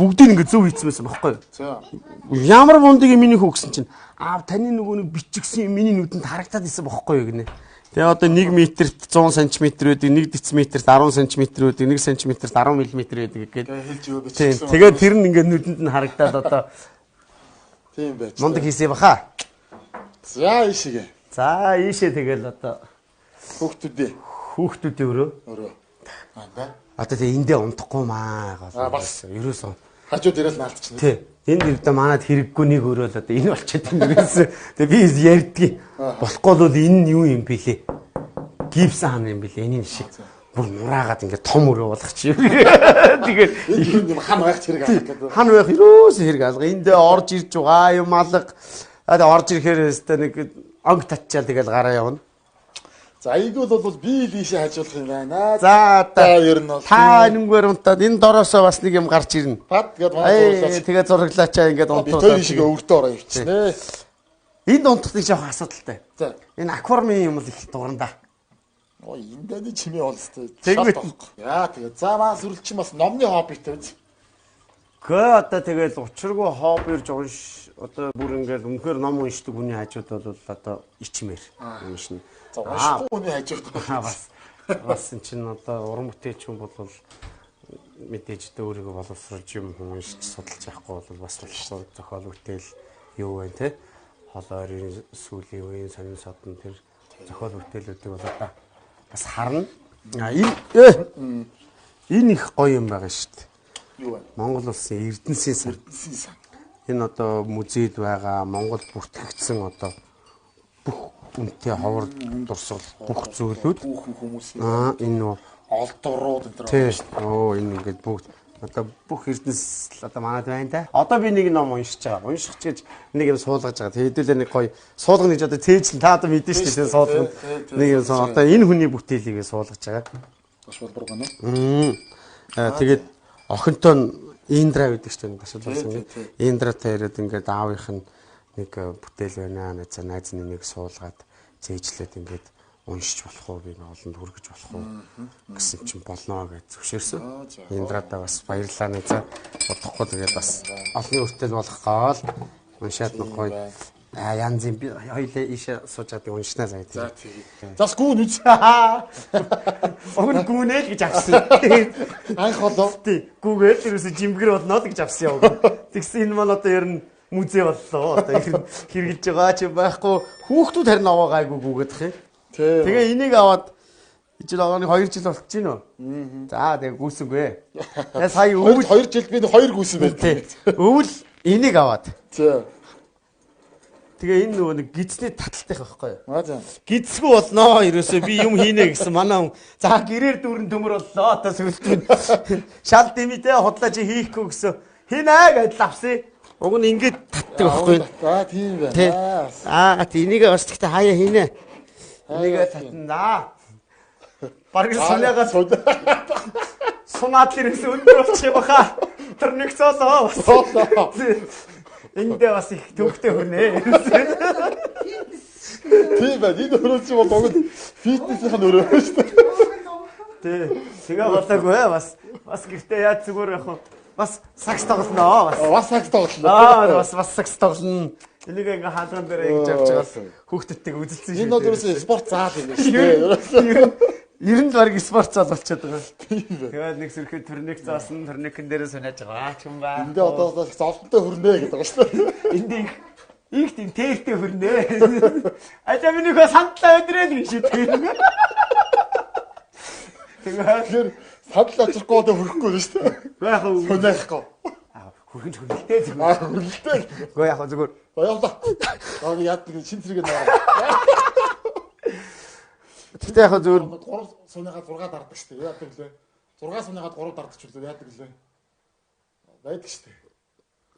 Бүгдийг ингэ зөв хийсэн байсан байхгүй. За. Ямар мундыг миний хөө гэсэн чинь таны нөгөө нэг бичигсэн миний нүдэнд харагдаад исэн байхгүй гинэ. Тэгээ одоо 1 метрт 100 см байдаг, 1 дециметрт 10 см байдаг, 1 см-т 10 мм байдаг гэдэг. Тэгээд тэр нь ингээд нүдэнд нь харагдаад одоо тийм байж. Мундаг хийсэй баха. За ийшээ. За ийшээ тэгэл одоо хүүхдүүдээ өрөө. Одоо тэгээ эндээ унтахгүй маа гоо. Бас ерөөсөн. Хажууд ирээл наалтчихна. Тий. Энд ирдэ манад хэрэггүй нэг өрөөл одоо энэ болчиход юм ерөөсөн. Тэгээ би ярьдгийг болохгүй бол энэ нь юу юм бэлээ? Гипс хаана юм бэлээ? Энийн шиг. Бүр нураагаад ингээд том өрөө болгочих юм. Тэгээд юм хан байх хэрэг алга. Хан байх ерөөсөн хэрэг алга. Эндээ орж ирж байгаа юм алга. Орж ирэхээр өстэй нэг онг татчаал тэгэл гараа явна. За ийгүүл бол би ийшээ хажуулах юм байна. За одоо ер нь бол та энэгээр унтаад энэ дороосоо бас нэг юм гарч ирнэ. Бад гээд манай тэгээд зураглаачаа ингээд унтуулаад. Би ийшээ өвөртөө ороо явчихнэ. Энд унтахыг жоох асуудалтай. За энэ аквариумын юм л их дуурна да. Энэ дэний чимээ бол өстэй. Тэгээд. Тэгээд за маа сүрэлчин бас номны хоббитэй биз. Гээ одоо тэгэл учиргүй хоббирж унш одоо бүр ингээд үнэхээр ном уншдаг хүний хажууд бол одоо ичмээр уншина. За уншихгүй хүний хажууд бас энэ чинь одоо уран бүтээлч хүн бол мэдээж өөрийгөө боловсруулж юм уншиж судалж явахгүй бол бас болчихсон зохиол бүтээл юу вэ те? Холойрын сүүлийн үеийн сонин содон тэр зохиол бүтээлүүдийг бол одоо бас харна. Энэ их гоё юм байгаа шүү дээ. Юу вэ? Монгол улсын Эрдэнэсийн сан. Энэ одоо музейд байгаа Монгол бүртгэгдсэн одоо бүх үнэтэй ховор дурсгал бүх зүйлүүд бүх хүмүүсийн энэ олдурууд энэ төр шүү дээ. Энэ ингээд бүгд одоо бүх Эрдэнэс одоо манад байна да. Одоо би нэг ном уншиж байгаа. Унших гэж нэг юм суулгаж байгаа. Тэгээд хэдүүлээ нэг гоё суулгана гэж одоо цээжлэн та одоо мэдэн шүү дээ суулгана. Нэг юм одоо энэ хүний бүтээлийг суулгаж байгаа. Бас болбор гэнэ. Тэгээд охинтой Индра гэдэг чинь бас болсон. Индратай ирээд ингээд аавынх нь нэг бүтээл байна. Найз нэг суулгаад цээжлээд ингээд уншиж болох уу би олонд хүргэж болох уу гэсэн чинь болно гэж зөвшөөрсөн. Индрадаа бас баярлалаа нэ за бодохгүй тэгээд бас олонний хүртэл болох гол уншаад нэг гоё янз юм би хоёлаа ийшээ суужаад уншнаа заа тийм. За тийм. Зас гүүн үз. Огн гүүнэл гэж авсан. Анх болов. Тий. Гүүгээл ерөөсө жимгэр болно л гэж авсан яа. Тэгсэн энэ мал одоо ер нь музей боллоо. Одоо хэрэгжилж байгаа ч байхгүй. Хүүхдүүд харин аваа гайгүй гүүгээд их. Тэгээ энийг аваад ижил агааны 2 жил болчих гин үү? За тэгээ гүйсэнгүй. Тэгээ сая өвөл 2 жилд би 2 гүйсэн байт. Өвөл энийг аваад. За. Тэгээ энэ нөгөө нэг гидсний таталтайх байхгүй юу? Аа за. Гидсгүй болноо ерөөсөө би юм хийнэ гэсэн манай хүн. За гэрээр дүүрэн төмөр боллоо. Одоо сүлтэн шал дэмидээ худлаа чи хийхгүй гэсэн. Хийнэ гэдэл авсан. Уг нь ингэж татдаг байхгүй юу? За тийм байна. Энийг бас гэхдээ хаяа хийнэ. Энийг татнаа. Бараг сунаагаа сунаад ирээс өндөр болчих баха. Тэр нэг цолоо. Эндээ бас их төвхтэй хүрнэ. Тийм байна. Энэ өрөөч бол уг фитнесийн өрөө шүү дээ. Тий. Тэгээ болоогүй бас гэртээ яаж зүгээр явах вэ? Бас сакс тоглоно. Бас сакс тоглоно. Бас сакс тоглоно. Энийг ингээ хаалган дээр ингэж явж байгаа хүүхдүүдтэйг үзэлцэн шүү. Энэ бол ерөөсөө спорт заал юм шүү дээ. Ер нь баг спорт зал болчиход байгаа. Тэгээд нэг сэрхэд төрник заасан, төрникэн дээрээ сунааж байгаа ч юм ба. Эндээ одоо зовлонтой хүрнэ гэдэг байгаа шүү дээ. Энд их тийм тээртэй хүрнэ. Ажаа минийхөө сандлаа өдрээд гэж шүү дээ. Тэгээд сандал очихгүй одоо хөрөхгүй шүү дээ. Яг хүнээхгүй. Хөрхөн хөлтэй зүгээр. Хөлтэй. Гэхдээ яг зүгээр. Баярлалаа. Аа яадаг шин зэрэг наа. Тэгтээ яг зүгээр 3 сууныхаа 6 дарддаг шүү дээ. Яадаг лээ. 6 сууныхаа 3 дарддаг ч үлээ яадаг лээ. Байдаг шүү дээ.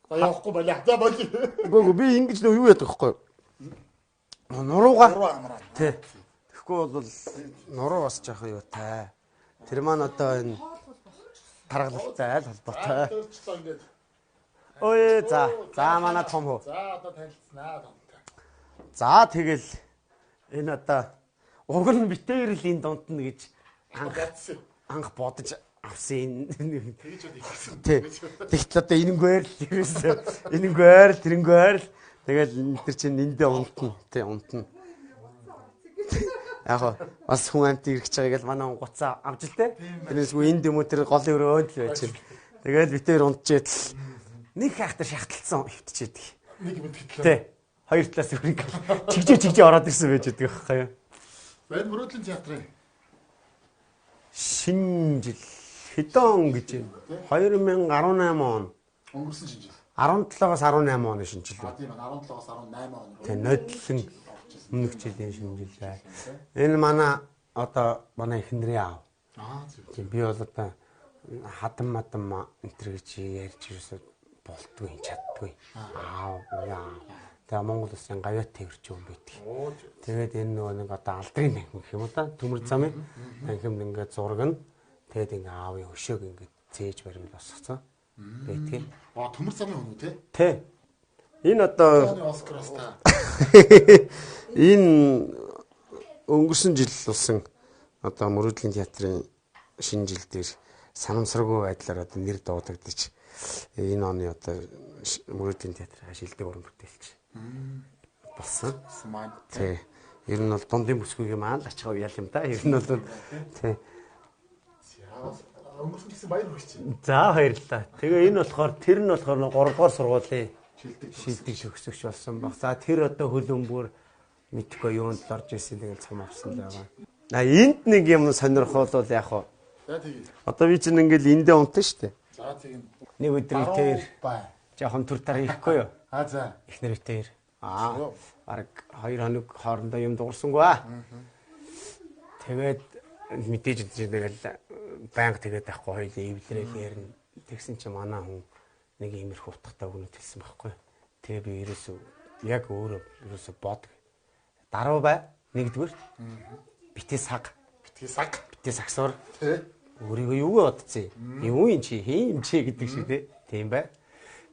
За явахгүй байлаа. За болий. Үгүй би ингэж нөө юу яадаг вэ? Нуруугаа. Тий. Тэгэхгүй бол нуруу бас жаах юу тай. Тэр маань одоо энэ таргалалтай айл холбоотой. Ой за манай том хөө. За одоо танилцсанаа томтой. За тэгэл энэ одоо уг нь битээрл энэ дунд нь гэж анх бодож авсан энэ. Тэгтэл одоо энэнгээр л ерөөсөө энэнгээр л тэрэнгээр л тэгэл энэ чинь эндээ унтна тий унтна. Яг бас хүн амт ирэх гэж байгаа гэж манай гуцаа авч л те. Тэрнээсгүй энд юм уу тэр голын өрөөнд л байж байна. Тэгэл битээр унтчээд нэг хаахтар шахталцсан хөвтчихэд. Нэг мэдгэлээ. Тий. Хоёр талаас өрийг чигжээ ороод ирсэн байж байгаа байхгүй юу? Байн мөрөөдлийн театрын шинэ жил хэдэн гэж байна? 2018 он. Өнгөрсөн шинэ жил. 17-оос 18 оны шинэ жил. Тийм 17-оос 18 он. Тэ нодлон өмнөх жилийн шинэ жил бай. Энэ манай одоо манай эхнэрийн аав. Тийм би бол одоо хадам мадам энтер гэж ярьж ирсэн болтгүй чаддгүй. Аав яа. Тэгээ Монгол улсын гавьяат тэрч юм байдаг. Тэгээд энэ нөгөө нэг одоо алдрын танхим гэх юм уу та төмөр замын танхимд ингээд зураг нь тэгээд ингээ аавын хөшөөг ингээд цээж баримт босгоцсон. Бэтгий. Төмөр замын хүн үү те? Тэ. Энэ одоо энэ өнгөрсөн жил болсон одоо мөрөөдлийн театрын шинэ жил дээр санамсаргүй байдлаар одоо нэр дуудагдчих. Энэ оны одоо мөрөдлийн театрын шилдэг уран бүтээлч болсон. Тий. Ер нь бол дундын бүсгүйгээ маань л ачгаа ял юм да. Ер нь бол тий. Өнгөрсөн гэсэн баяр хүрч байна. За баярлалаа. Тэгээ энэ болохоор тэр нь болохоор 3 дугаар сургуулийн шилдэг төгсөгч болсон баг. За тэр одоо хөлбөмбөр мэдхгүй юунд л орж ирсэн тэгэл цам авсан л байгаа. Энд нэг юм сонирхол бол яг хаа. За тийм. Одоо би чинь ингээл эндээ унтсан шүү дээ. За тийм. Нэг өдрийн тэр жоохон түр тар хийхгүй юу? За. Их нэрээр. Бараг 2 хоног хоорондоо юм дуурсангүй аа. Тэгээд мэдээж тэгэл банк тэгээд байхгүй хоёул эвлэрэл ярина. Тэгсэн чи манай хүн нэг иймэрхүү утгатай өгнөд хэлсэн байхгүй. Тэгээ би ерөөсөө яг ерөөсөө бод. Даруу бай. Нэгдүгээр. Битээ сагсуур. Өөрийгөө юу бодцээ? Юу юм чи хийм чи гэдэг шиг тийм бай.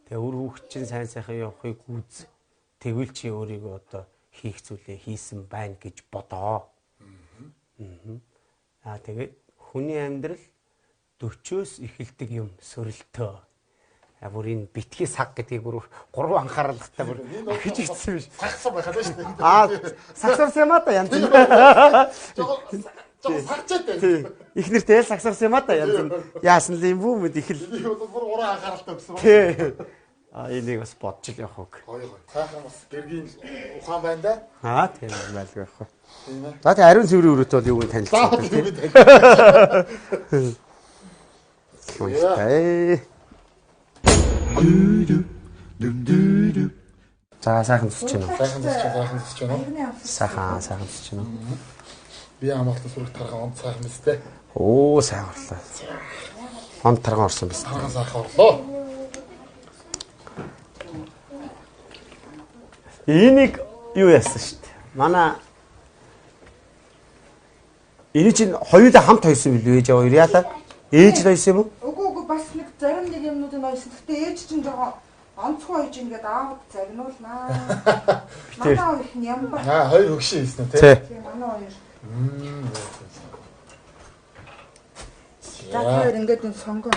Тэгээ өөр хүүхд чинь сайн сайхан явахыг гүйз. Тэгвэл чи өөрийгөө одоо хийх зүйлээ хийсэн байна гэж бодоо. Тэгээд хүний амьдрал 40-оос эхэлдэг юм сөрөлтөө. Бүр энэ битгий саг гэдгийг бүр 3 анхааралтай бүр гэж хэлсэн биш. Сагсаа байхад шүү дээ. Сагсарсан юм да янз. Жоо сагчаатай. Ихнэр тэл сагсарсан юм да янз. Яасан л юм бүү мэд их л. Бүр 3 анхааралтай гэсэн ба. Тий. Энийг бас бодчих л явах үг. Гоё. Цаахан бас гэргийн ухаан байна да. Тийм байлгүй явах. Тийм ээ. За тэгээ ариун цэврийн өрөөт бол юуг нь танилцсан. За сайхан зүсч байна уу? Сайхан зүсч байна уу? Би амгаалтын сүрэг тархан онц сайхан биз дээ. Оо сайхан орлоо. Онц тархан орсон биз. Тархан сайхан орлоо. Энийг юу яасан шүү дээ. Манай энэ чинь хоёулаа хамт хойсон билүү ээж хоёр яалаа? Ээж л хойсон юм уу? Үгүй бас нэг зарим нэг юмнуудыг хойсон. Гэхдээ ээж чинь жоохон онцгой хойж ингээд аавд загнуулнаа. Манай хоёр их юм ба. Хоёр хөгшин хийсэн үү те? Тийм манай хоёр. За тэр ингээд энэ сонгоо.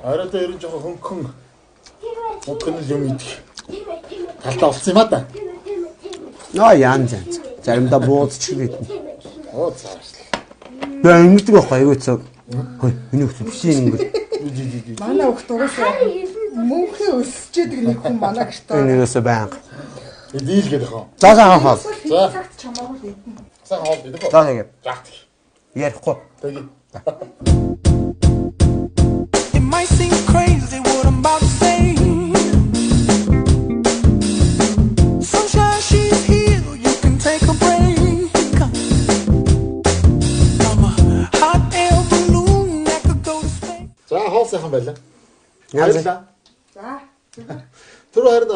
Оройдоо ерөн жоохон хөнгөн юм идэх. Талтаа олсон юм а да. Янз. Заримдаа буудчих гэдэг. Оо цаашлаа. Баа ингэдэг байхгүй юу цаа. Хөөе, миний хөлт биш ингэ. Манай хөлт угаасаа мөнхөө өсчээдэг нэг хүн манай гэртээ. Энийгээс байнга. Дийл гэдэг хаа. За сайхан хоол. За. Чамаагүй идэх. Сайхан хоол идэх. За ингэ. За. Ярихгүй. Тэгэ. It might seem crazy what I'm about to say. Sunshine, she's here, you can take a break. I'm a hot air balloon that could go to space. За хоол сайхан байлаа. Баярлалаа. За. Тэр харин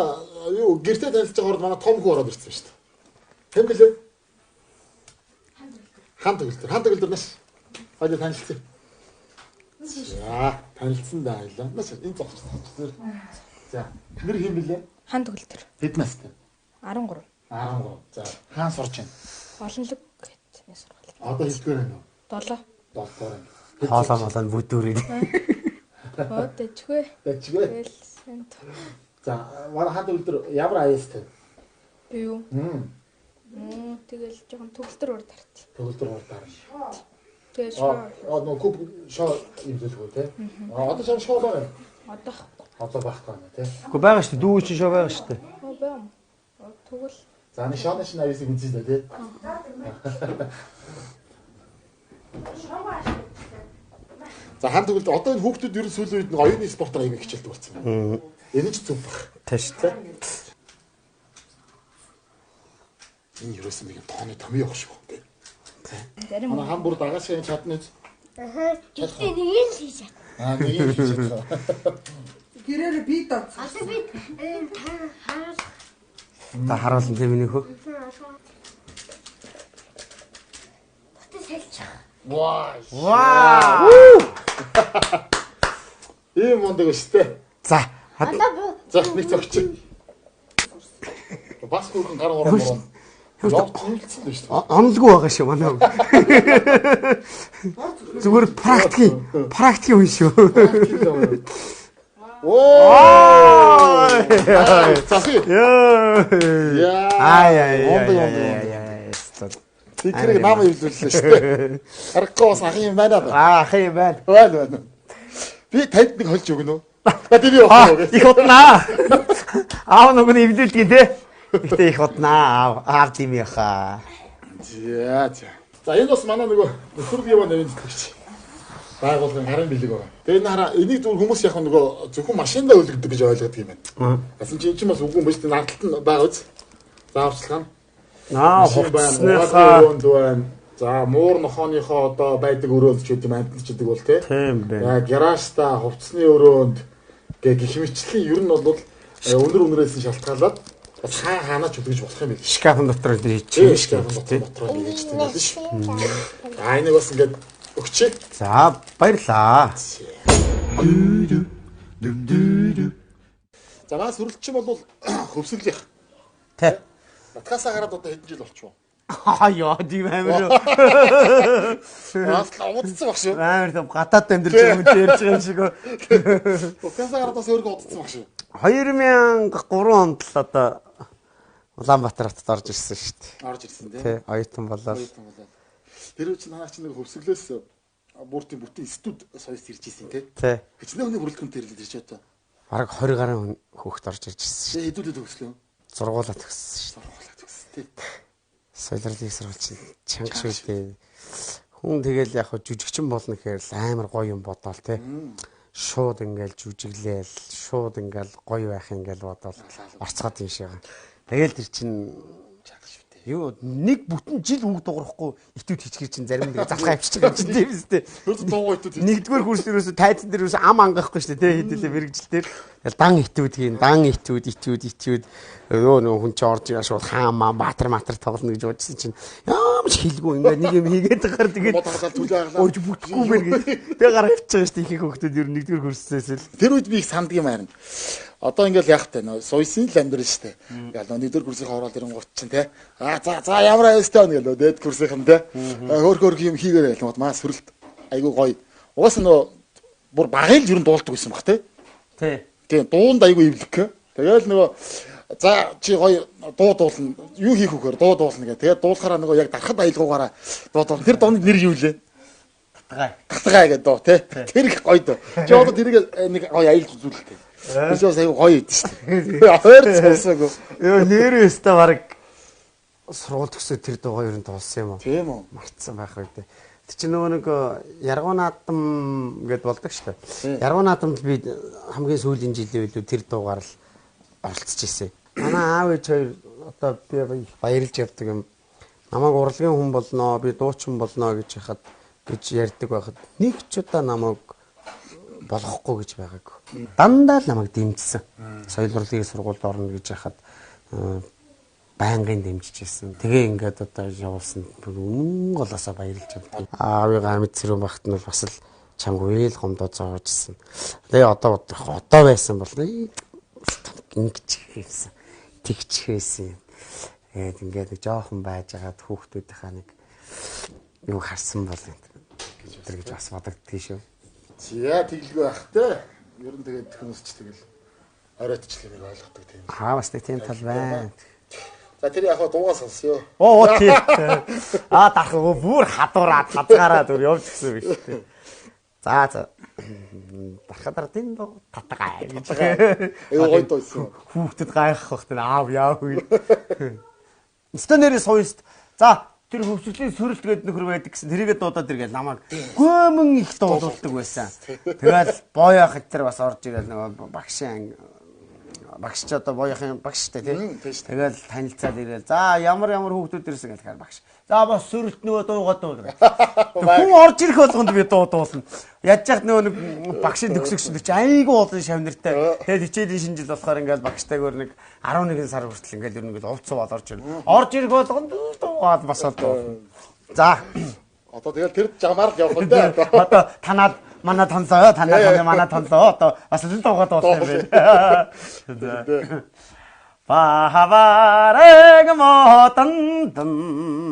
юу гэртээ танилцж байгаа хурд манай том хүү ороод ирсэн шүү дээ. Хэн блэ? Ханд төгөлдөр нас. Хоёул танилцсан. За, танилцсан да аялаа. Нас энэ зогсож. За, нэр хэм блэ? Ханд төгөлдөр. Хэд настай? 13. 13. За, хаан сурч байна? Олонлог гэдэг сургууль. Одоо хэдгээр байна уу? 7. 7. Хоолоо молоо бүдүүрээ. Дэжгүй. Гэлсэн. За, манай ханд төгөлдөр ямар аяастай? Би юу? Тэгэл жоохон төгөлдөр урд тарт. Төгөлдөр урд тарт. Тэгээ шоо. Нөө куп шоо имзэлгүй те. Одоо шоо шоо байна. Одоо байхгүй байна те. Гэхдээ байгаа шүү дээ. Дүү чинь шоо байгаа шүү дээ. Бэм. Тэгвэл за нэг шооны шин ависыг үзье да те. За ханд төгөлдөр одоо энэ хүүхдүүд ер нь сүүлийн үед нэг оюуны спортоор аяг хичээлдэг болсон байна. Энэ ч зүг баг. Тэш те. Энэ ерөөсөн нэг тооны том явах шүү дээ. зарим манай хам бүр дагашгийн чадна. Гэхдээ нэг юм хийж Аа нэг юм хийж байгаа. Гэрээр би дооц. Одоо би харуул. Та харуулсан тийм нэг хөө. Баттай сэлчих. Вау. Ийм мондөг өстэй. За. За нэг цогч. Бас хүүхэн гар ороо. Гойлцсон дээ шүү дээ. Онолгүй байгаа шүү манай. Зүгээр практик хүн шүү. Оо! Цаси. Яа. Тэрийг намаа хэлүүллээ шүү дээ. Аргагүй бас ахын юм байна да. Ахын байна. Байна. Би танд нэг холж өгнө үү? Тэр би явах. Их утнаа. Аав нөгөө эвлүүлдэг те. Гэтэ их утнаа. Аав тийм яхаа. За. За энэ бас манай нөгөө нөхөргийн яваа навын зүтгэж. Байгуулгын гарын бэлэг байгаа. Тэгээ нараа энийг зүгээр хүмүүс яг нөгөө зөвхөн машиндаа үлгдэг гэж ойлгодог юм байна. Гэсэн чинь бас үгүй юм биш дээ. Нарталт нь байгаа үз. Заавчлаа. Хувцсныхаа за муур нохооныхоо одоо байдаг өрөөлч гэдэг юм амталчдаг бол тийм байна. Гаражта хувцсны өрөөнд гэх мэтчлийн ер нь бол өнөрөөс нь шалтгаалаад бас хаанаач үлгэж болох юм байл. Шкафын дотор хийж. Шкафын дотор хийж байгаа юм шүү. Энийг бас ингээд өгчээ. За баярлаа. За маа сүрэлтчин бол хөвсгөлийнх. Тэ. Батгасаа гараад одоо хэдэн жил болчихвоо? Яа, тийм амар. Аслаа удацсан баг шүү. Амар тийм гадаад амьдарч юм ярьж байгаа юм шиг. Батгасаа гараад бас өөрөө удацсан баг шүү. 2003 онд л одоо Улаанбаатар хотод орж ирсэн шүү дээ. Орж ирсэн тийм. Тий, оюутан болоод. Тэр үуч наач нэг хөвсгөлөөс бүртийн студ соёс ирж ирсэн тийм. Тий. Хичнээн хүний бүрэлдэхүүнтэй ирж ирж одоо. Бараг 20 гаруй хүүхэд орж ирж ирсэн шүү. Хэдүүлээд төгслөө. Сургуулаа төгссөн шүү. Соёлын сургууль чинь чанга шүү дээ. Хүн тэгэл яг жүжигчин болно гэхээр л амар гоё юм бодоол те. Шууд ингээл жүжиглээл, шууд ингээл гоё байх ингээл бодоол орцгоод юм шиг. Тэгэл тэр чинь юу нэг бүтэн жил үг дуурахгүй итүүд хичгэр чинь зарим нэг завхаа авчиж байгаа юм чинь тийм үстэй. Нэгдүгээр курс дээрээс тайзан дээрээс ам ангахгүй шүү дээ хэдүүлээ мэрэгжил дээр. Тэгэл дан итүүд өө хүн ч орж ирээ шууд хаамаа матер тоглоно гэж бодсон чинь ямар ч хэлгүй ингээд нэг юм хийгээд байгаа тэгээд орж бүтггүй мэр гэж тэг гараа авчиж байгаа шүү дээ их хөвгтүүд ер нь нэгдүгээр курсээс л тэр үед би их санддаг юм харин. Одоо ингээл яах вэ нөө суйсын л амьдрал шүү дээ. Ингээл нэгдүгээр курсын ороод ирэнгуут чинь те. За ямар айстай ингээл дээд курсын те. Хөөр юм хийгээрэй л маа сүрэлт айгуу гоё. Угаасаа нөө бүр багын л ер нь дуулдаг байсан баг те. Тийм дуунд айгуу ивлэх. Тэгэл нөгөө за чи гоё дуу дуулна. Юу хийх вөхөр дуу дуулна гэх. Тэгээд дуулахаараа нөгөө яг дарахад аялгуугаараа дуу дуулна. Тэр дууны нэр юу лээ? Татгай гэдэг дуу те. Тэр их гоё дөө. Чи одоо тэрийг нэг гоё аялж үзүүлэлтэй. Биш бас аюу гоё идэв шүү дээ. Хоёр цаасаагүй. Ёо нэрээс та баг сургууль төгсөөд тэр дуугаа ер нь дуулсан юм уу? Тийм үү. Мартсан байх үү. Тэр чинь нөгөө нэг Яргуу наадам гэд болдог шүү дээ. Яргуу наадамд би хамгийн сүүлийн жилийн үед тэр дуугаар л оролцож ирсэн. Манай аав ээж хоёр одоо би баярлж явдаг юм. Намайг урлагийн хүн болноо, би дуучин болноо гэж хахад гэж ярьдаг байхад нэг ч удаа намайг болохгүй гэж байгаагүй. Дандаа л намайг дэмжсэн. Соёл урлагийн сургуульд орно гэж яхад байнгын дэмжиж ирсэн. Тэгээ ингээд одоо явуулсан. Өмнө голоосоо баярлж явдаг. Аавыгаа амьд зэрэг багт нь бас л чамгүй л гомдоо зоожсэн. Тэгээ одоо байсан бол ингэж хийсэн. Тэгч хийсэн. Тэгээд ингээд жоохон байж агаад хүүхдүүдийнхаа нэг юу харсан бол гэж бас бодогдтгий шүү. За тэглгүй байх те. Ер нь тэгээд хүмүүс ч тэгэл оройтчлыг нэг ойлгодог тийм. Бас нэг тийм тал байна. За тэр яг дуугаа сонсё. Тийм. Дарах бүр хадуураад хазгаараа дөр явж гисэн биш тийм. За. Дарахаар тийм дуу татгай гэж. Юу гоё дуусан. Хүүхдэд гайхах бах тийм аав яав үү. Стонерийн соёст. За тэр хөвсгөлийн сүрэлт гээд нөхөр байдаг гэсэн тэрийгээ дуудаад иргээл намайг гөөмөн их дуудуулдаг байсан. Тэгэл боёо хэтэр бас орж ирэл нөгөө багш ч одоо боёохын багштай тийм. Тэгэл танилцаад ирэл. За ямар хүүхдүүд ирсэн гэхээр багш. За бас сүрэлт нөгөө дуугаа дуулаа. Хүн орж ирэх болгонд би дуулна. Яаж яах нөгөө багшийн төгсөгчд чи айгүй олон шавнартай. Тэгээд хичээлийн шинжил болохоор ингээл багштайгаар нэг 11 сар хүртэл ингээл ер нь ингээл увц сууд орж ирнэ. Орж ирэх болгонд дуугаад бас дуулна. За одоо тэгэл тэр жамаар л явах нь дээ. Одоо танаад манай тонлоо, манай тонлоо. Одоо бас л дуугаа дуулсан юм байна. 바하바랭 모던던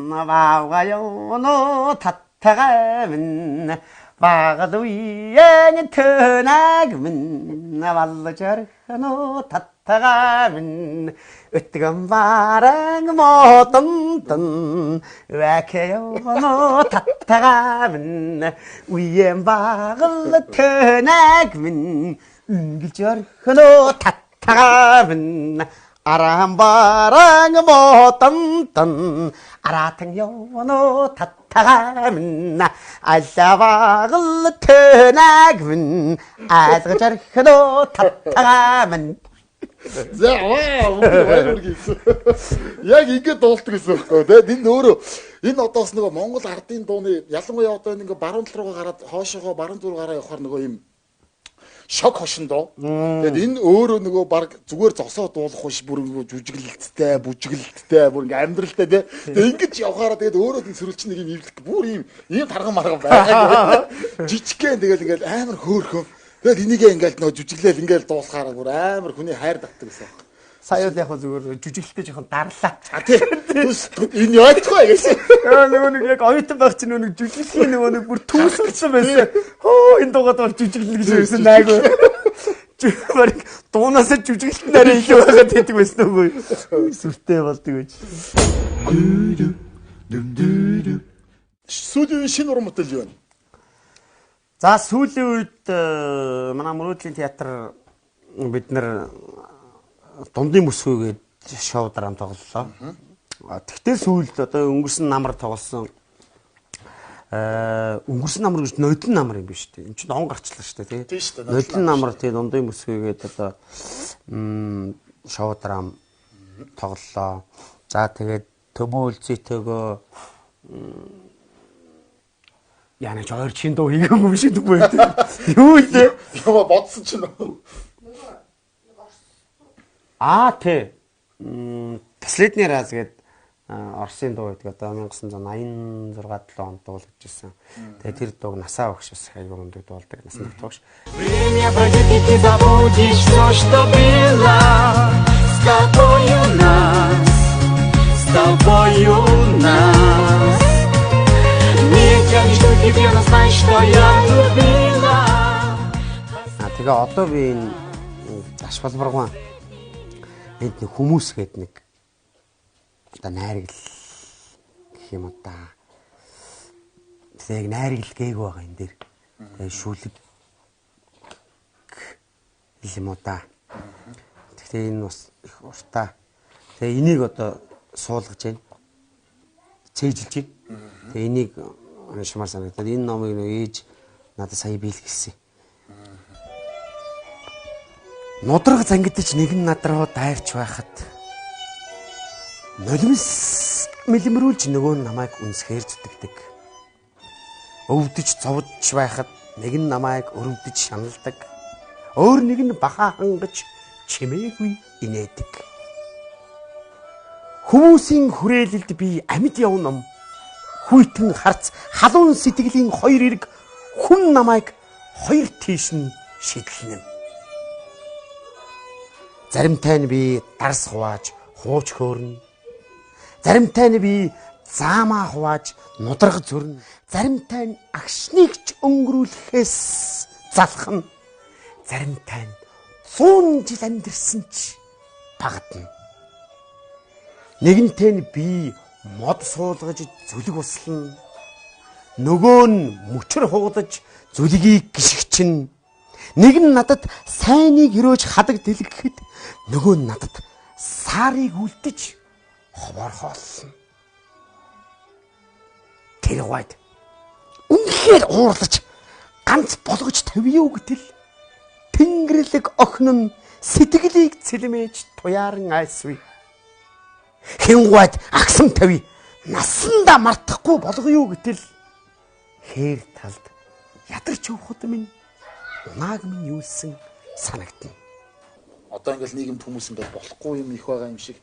바가요노 타타가면 바가도 위에는 터나그면 발로저르노 타타가면 으뜨건 바랭 모던던 와케요노 타타가면 위엔 바글로 터나그면 응길저르노 타타가면 아람바랑 모던던 아라탕요노 타타가면 알사바글 터나그면 아스가저르노 타타가면 За 모르겠어. Яг ингэ дуулдаг гэсэн байхгүй. Тэгээд энэ өөрөө энэ одоос нөгөө Монгол ардын дууны ялангуяа одоо ингэ баруун тал руугаа гараад хоошоогоо баруун зүрх гараа явахаар нөгөө юм шок хошин доо. Тэгээд энэ өөрөө нөгөө баг зүгээр зогсоо дуулах биш бүр нөгөө жүжиглэлттэй, бүжиглэлттэй, бүр ингэ амьдралтай тий. Тэгээд ингэж явахаараа тэгээд өөрөө энэ сөрөлч нэг юм ивлэх бүр ийм тарган марган байгаа. Жижигхэн тэгээд ингээл амар хөөрхөн. Тэгээд энийгээ ингээл нөгөө жүжиглэл ингээл дуусахаараа бүр амар хүний хайр татдаг гэсэн. Сая л яг зүгээр жүжиглэлтэй жоохон дарлаа. Тий. Энэ яатгүй гэсэн. Нөгөө нэг яг оюутан байх чинь нөгөө жүжиглэхийн нөгөө нэг бүр түүсэлсэн байсан. Хөө энэ дугаад бол жүжиглэл гэж байсан найгүй. Бараг дуунаас жүжиглэлт нарийн илүү байгаад байдаг байсан үгүй. Сүртэй болдог гэж. Сүүлийн шинэ уран бүтээл юу вэ? За сүүлийн үед манай мөрөөдлийн театр бид нар дундын бүсгүйгээд шоу драм тоглолоо. Тэгтээ сүүлд одоо өнгөрсөн намар тоглосон. Өнгөрсөн намар гэж нодлон намар юм биш үү? Энд чинь он гарчлаа шүү дээ, тий. Нодлон намар тий дундын бүсгүйгээд одоо шоу драм тоглолоо. За тэгээд төмөө үлзийтэйгөө яна ч хоёр чин дуу хийгээгүй юм шиг дүү байт. Юу вэ? Яа бодсон ч нөө. Тий. Последний раз гээд Оросын дуу гэдэг одоо 1986 онд дуулагдчихсан. Тэгээ тэр дууг насаа багш бас хайгуу өндөг дуулдаг. Насны дуугш. Время пройдет, и ты забудешь все, что было с тобою нас, с тобою нас. Не тянешь ты тебе, но знаешь, что я любила. Тэгээ одоо би энэ заш балбаргуун энд нэг хүмүүс гээд нэг одоо найрагл гэх юм уу та. Тэгээ найрагл гээгүй байгаа энэ дээр. Тэгээ шүлэг юм уу та. Тэгэхээр энэ бас их уртаа. Тэгээ энийг одоо суулгаж байна. Цээжилж байна. Тэгээ энийг уншмаар санагдаад энэ номыг нөө ээж надад сая биелгэсэн. Нудраг зангидж нэгэн надруу дайрч байхад нулимс мэлэмрүүлж нөгөө намайг үнсхээр зүтгэдэг. Өвдөж зовж байхад нэг нь намайг өрөвдөж шаналдаг. Өөр нэг нь бахаа хангаж чимээгүй инээдэг. Хүмүүсийн хүрээлэлд би амьд явна. Хүйтэн харц халуун сэтгэлийн хоёр эрг хүн намайг хоёр тийш нь шидлэнэ. Заримтай нь би дарс хувааж хууч хөөрнө. Заримтай нь би заамаа хувааж нудраг зөрнө. Заримтай нь агшныг ч өнгөрүүлэхээс залхна. Заримтай нь 100 жил амьдэрсэн ч багтна. Нэгэнтэй нь би мод суулгаж зүлэг услана. Нөгөө нь мөчөр хуудаж зүлгийг гიშгчэн. Нэг нь надад сайныг хөрөөж хадаг дэлгэхэд нөгөө нь надад саарыг үлдэж ховор хооллоно. Тэр гойд үнэхээр уурлаж ганц болгож тавьё гэтэл Тэнгэрлэг охин нь сэтгэлийг цэлмээж туяаран айсвэ. Хингуйд агсан тавь насандаа мартахгүй болгоё гэтэл хээр талд ядарч явахд минь унааг минь юусэн санагдана. Одоо ингээл нийгэмд хүмүүс ингээл болохгүй юм их байгаа юм шиг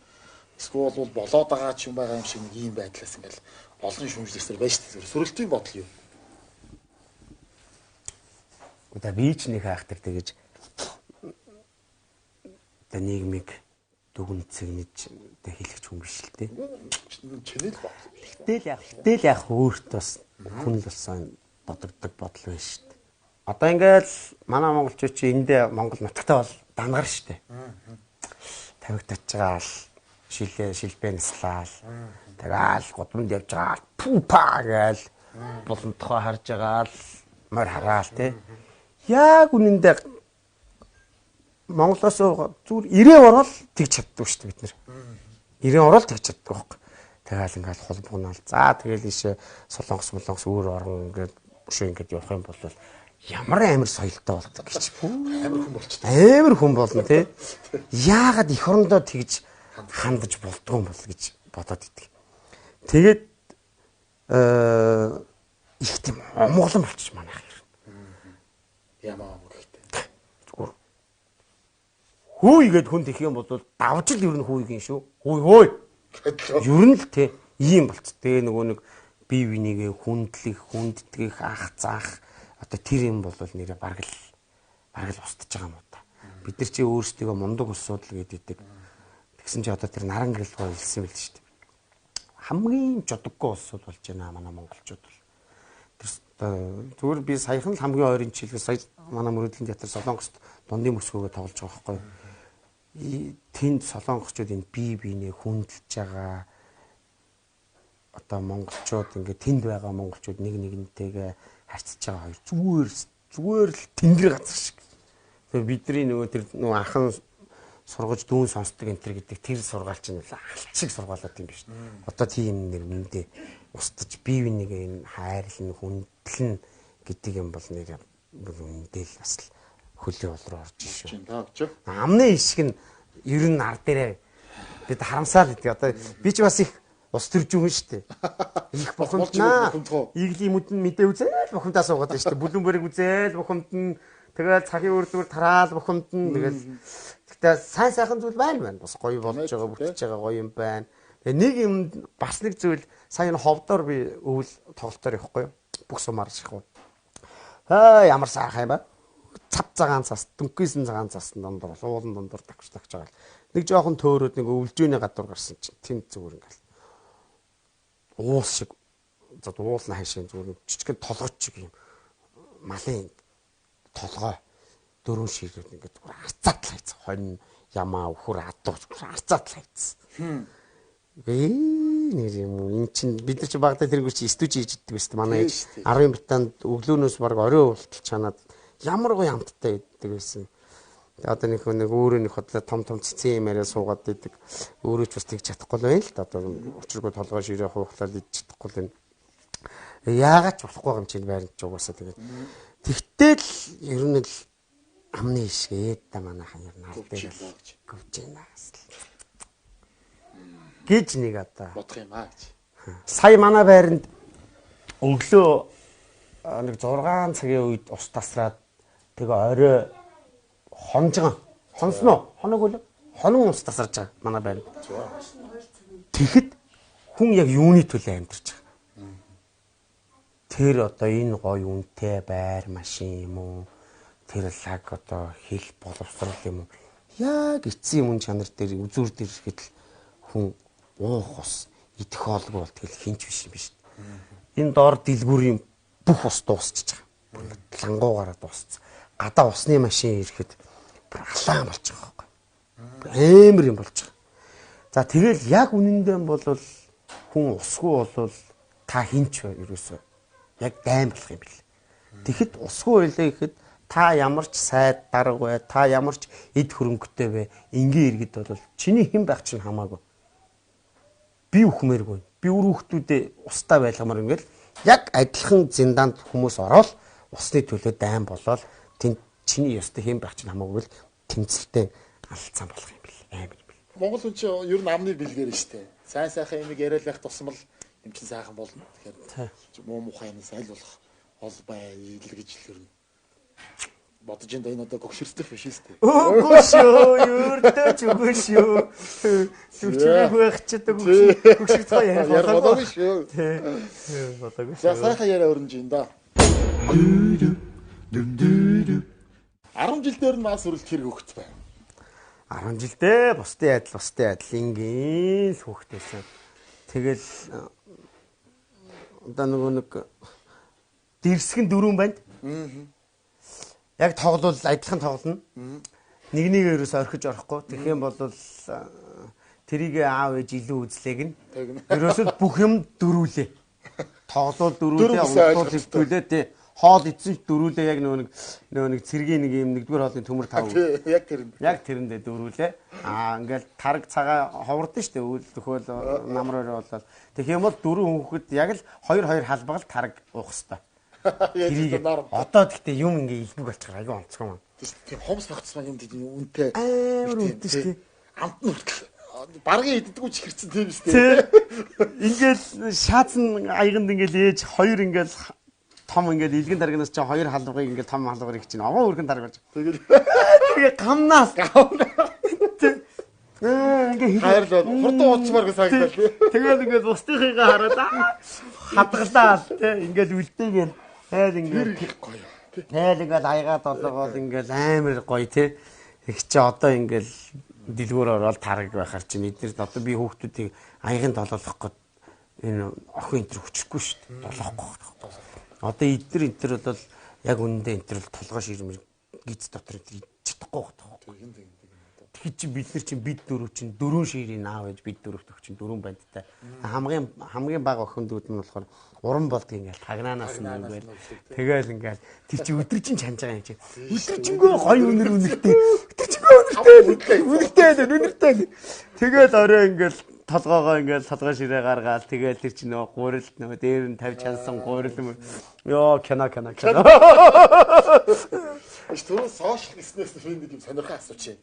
эсвэл бол болоод байгаа ч юм байгаа юм шиг нэг юм байдлаас ингээл олон шүүмжлэсээр байж тээ. Сүрэлтийн бодол юу? Одоо би ч нэг хайхтар тэгэж одоо нийгмийг дүгнэлт цэгнэж хэлэх хүн биш л дээ. Чиний л баг. Тэгэл яг өөрт бас хүн л болсон бодогддог бодол байна шүү дээ. Одоо ингээл манай монголчууд чи эндээ Монгол нутагтаа бол дангар шүү дээ. Тавигдаж байгаа л шилбэ наслаал. Тагаал гудамд явж байгаа пупа гээл болонтохоо харж байгаа л морь хараал тий. Яг үнэндээ Монголоос зүгээр ирээ орол тэгж чаддаг шүү дээ бид нэр. Ирээ орол тэгж чаддаг байхгүй. Тэгэл ингээл холбогнол. За тэгэл ийшээ солонгос өөр орон ингээд өшөө ингээд явах юм бол ямар амар соёлтой болдог гэж. Амар хүн болно тий. Яагаад эх орондоо тэгж хандаж болдгоо юм бол гэж бодоод идэг. Тэгээд их тийм омголон болчих манайх юм. Ямаа гэхдээ. Хөөйгээд хүн тэх юм бол давж л ер нь хөөйгийн шүү. Хөөй. Ер нь л тий ийм болц. Тэгээ нөгөө нэг бие бинийгээ хүнддгэх ах заах одоо тэр юм бол нэрээ бараг л устж байгаа юм уу та. Бид нар чи өөрсдөө мундаг усуудл гэдэг. Тэгсэн чи одоо тэр наран гэрэл гоо илсэн байл шүү дээ. Хамгийн жодоггүй улсууд болж байна манай монголчууд бол. Тэр зүгээр би саяхан л хамгийн ойрын жишээлбэл сая манай мөрөдлийн театр Солонгост дундын мөсгөөгөө тоглож байгаа байхгүй. Тэнд солонгочууд энэ бие биенээ хүндэлж байгаа одоо монголчууд ингээд тэнд байгаа монголчууд нэг нэгнтэйгээ харьцаж байгаа хоёр зүгээр л тэнгэр газар шиг. Тэгээ бидний нөгөө тэр нөгөө анхан сургаж дүүн сонсдог энэ төр гэдэг тэр сургаал чинь алчиг сургаалууд юм биш. Одоо тийм нэр мэндэ устж бие бинийгээ энэ хайрлан хүндлэн гэдэг юм бол нэр мэдээл бас л хөлийн бол руу орж шүү. Амны ишг нь ер нь ар дээрээ бид харамсаал гэдэг. Одоо би ч бас их ус төрж өгөн штэ. Их бохомднаа. Иглийн мүдэн мэдээ үзээл бохомдоо суугаад байна штэ. Бүлэнбэрэг үзээл бохомдно. Тэгээд цагийн үрдүр тараал бохомдно. Тэгээд гэхдээ сайн сайхан зүйл байна. Бас гоё болж байгаа, бүтэж байгаа гоё юм байна. Тэгээ нэг юм бас нэг зүйл сая энэ ховдоор би өвөл тоглолтоор явахгүй юу? Бүх сумаар шихав. Ямар сайхан юм ба. Цав цагаан цас, дүнхийсэн цагаан цасны дондор, уулан дондор тагч байгаа. Нэг жоохон төөрөөд нэг өвлжөөний гадуур гарсан чинь тэнд зүгээр ингээл уус шиг уулна хайшин зүгээр жижигэн толгойч шиг юм малын толгой дөрөв ширээд ингээд арцаад л хайц хонь ямаа өхөр адуур арцаад л хайц. Нэр юм эн чин бид нар чи багтаа тэргүй чи стүж хийж иддэг байсан манай 10 битанд өглөөнөөс баг орой уултал чанаад ямар гоё амттай иддэг байсан. Одоо нэг өөрөө нэг хотлоо том цэцэн юм яриа суугаад идэг. Өөрөө ч бас тэгж чадахгүй л байна л да. Одоо учиргүй толгой ширээ хуухлаад идэж чадахгүй л байна. Яагаад ч болохгүй юм чинь байранд ч угаасаа тэгээд. Тэгтэл ер нь л амны ишгээд та манайхан ер нь аль дээр л гөвж байна. Гэж нэг одоо бодох юм аа гэж. Сая манай байранд өглөө нэг 6 цагийн үед ус тасраад тэгээ орой хонсноо хоног үл хонон ус тасарч байгаа манай байр. Тэгэхэд хүн яг юуны төлөө амьдарч байгаа. Тэр одоо энэ гоё үнэтэй байр машин юм уу? Тэр лаг одоо хэл боловсрал юм уу? Яг эцсийн үн чанар дээр үзүүр дээр ирэхэд л хүн уух ус идэх хоолгүй бол тэгэл хинч биш юм биш. Энэ доор дэлгүүрийн бүх ус дуусчихж байгаа. Лангуугаараа дууссан. Гадаа усны машин ирэхэд алаан болж байгаа байхгүй. Амар юм болж байгаа. За тэгэл яг үнэндээ бол хүн усгүй бол та хинч ерөөсөө яг дайм болох юм бэл. Тэгэхэд усгүй байлаа гэхэд та ямар ч сайд дарга бай, та ямар ч эд хөрөнгөтэй бай, ингээ иргэд бол чиний хэн байх чинь хамаагүй. Би үхмээргүй. Би үр хүүхдүүдээ устаа байлгамаар ингээл яг адилхан зиндаанд хүмүүс ороод усны төлөө дайм болоод тэнд чиний ёстой хэн байх чинь хамаагүй л тэмцэлтэй алцсан болох юм бэл. Амар юм бэл. Монгол хүн чинь ер нь амны бэлгээр нь штэ. Сайн сайхан юмыг яриад байх тусмал юм чинь сайхан болно. Тэгэхээр муу мухай юм аль болох ол бай ил гэж л ер нь бодож энэ энэ одоо гогширсдэх биш штэ. Үгүй шүү. Юурдөөч үгүй шүү. Сүвчрэх байх ч одоо гогширцгаа яах болоогүй шүү. Болоогүй. За сайхан яриа өрнж ин да. 10 жил дээр нь мас үрэлт хэрэг өгч байна. 10 жилдээ бусдын адил ингээл хүүхдээсэн. Тэгэл одоо нэг дэрсгэн дөрвөн байна. Яг тоглол адилхан тоглоно. Нэг ерөөс орхиж орохгүй. Тэгэх юм бол тэрийг аав ээж илүү үзлээг нь. Ерөөсөө бүх юм дөрүүлээ. Тоглол дөрүүлээ, уудлал хэлтүүлээ тий. Хоол идсэн дөрүүлээ яг нэг цэргийн нэг юм нэгдүгээр хоолны төмөр тав. Яг тэрэндээ дөрүүлээ. Ингээл тараг цагаа ховордсон шүү дээ. Үйл төхөөл намраар болоод. Тэгэх юм бол дөрвөн хүүхэд яг л 2 халбагал тараг уух хэвээр. Тэрийг одоо гэхдээ юм ингээ илбэг болчихор аяга онцгой маань. Тийм хомс багцсан юм тийм үнэтэй. Амар үнэтэй шүү дээ. Амт нь хүртэл баргийн иддэггүй ч хэрцэн тийм шүү дээ. Ингээл шаацсан аяганд ингээл ээж 2 ингээл том ингээл илгэн даргинаас ч 2 халбагыг ингээл том халбагыг их чинь овоо өргөн даргаж. Тэгээ гамнаас. Ингээ хайрлаад хурдан уудчмаар гэж санагдал. Тэгээд ингээд бусдынхыгаа хараад хадгалаа тий ингээд үлдээгээл хайр ингээд гоё. Тэгэл ингээд аягаад болоогоод ингээд амар гоё тий. Их чи одоо ингээд дэлгүүр ороод тараг байхаар чи эдгээр одоо би хүүхдүүдийг аягын долоолох гээд энэ охин энэ хүчрэхгүй шүү дээ. Долоохгүй. Одоо эдгээр бол яг үнэндээ энэ бол толгой ширмэр гиз дотор чадахгүй байна. Тэгэхээр чи бид нар чинь бид дөрөв чинь 4 ширийн аав ээж бид дөрөвт өгч чинь 4 бандтай. Хамгийн бага охиндүүд нь болохоор уран болдгийг ингээл тагнаанаас нь ингээл тэгэл ингээл тэр чи өдөр чинь чанж байгаа юм чи. Өдөржингөө гоё үнэртэй. Үнэртэй. Тэгэл орой ингээл толгоогоо ингээл толгой ширээ гаргаад тэгэл тэр чи нөгөө гурилт нөгөө дээр нь тавьж чансан гурил юм. Йоо кино. Түрүү сошиал бизнес нэг юм сонирхол асууч.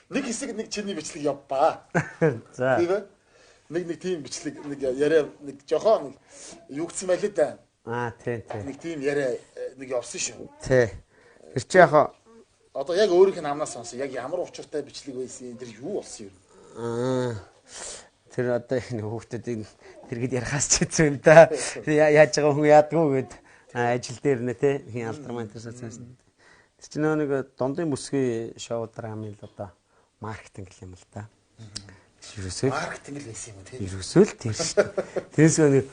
Нэг хэсэг нэг чиний бичлэг явбаа. За. Нэг тийм бичлэг нэг яриа нэг жоохон юу гэсэн байлээ да. Тий. Нэг тийм яриа нэг явсан шүү. Тий. Тэр чи яг одоо яг өөрийнх нь амнаас сонсон. Яг ямар учиртай бичлэг байсан тэр юу болсон юм? Тэр одоо энэ хүүхдүүдийн тэргэд ярахаас ч хэцүү юм да. Яаж байгаа хүн яадгүй гэд ажил дээр нэ тий хин алдарман интерсацаас. Тэр чинь нэг дундын бүсгүй шоу драмын л одоо маркетинг юм л да. Ерөөсөө маркетинг л байсан юм уу тий. Ерөөсөө л тэр шүү дээ. Тэрс нэг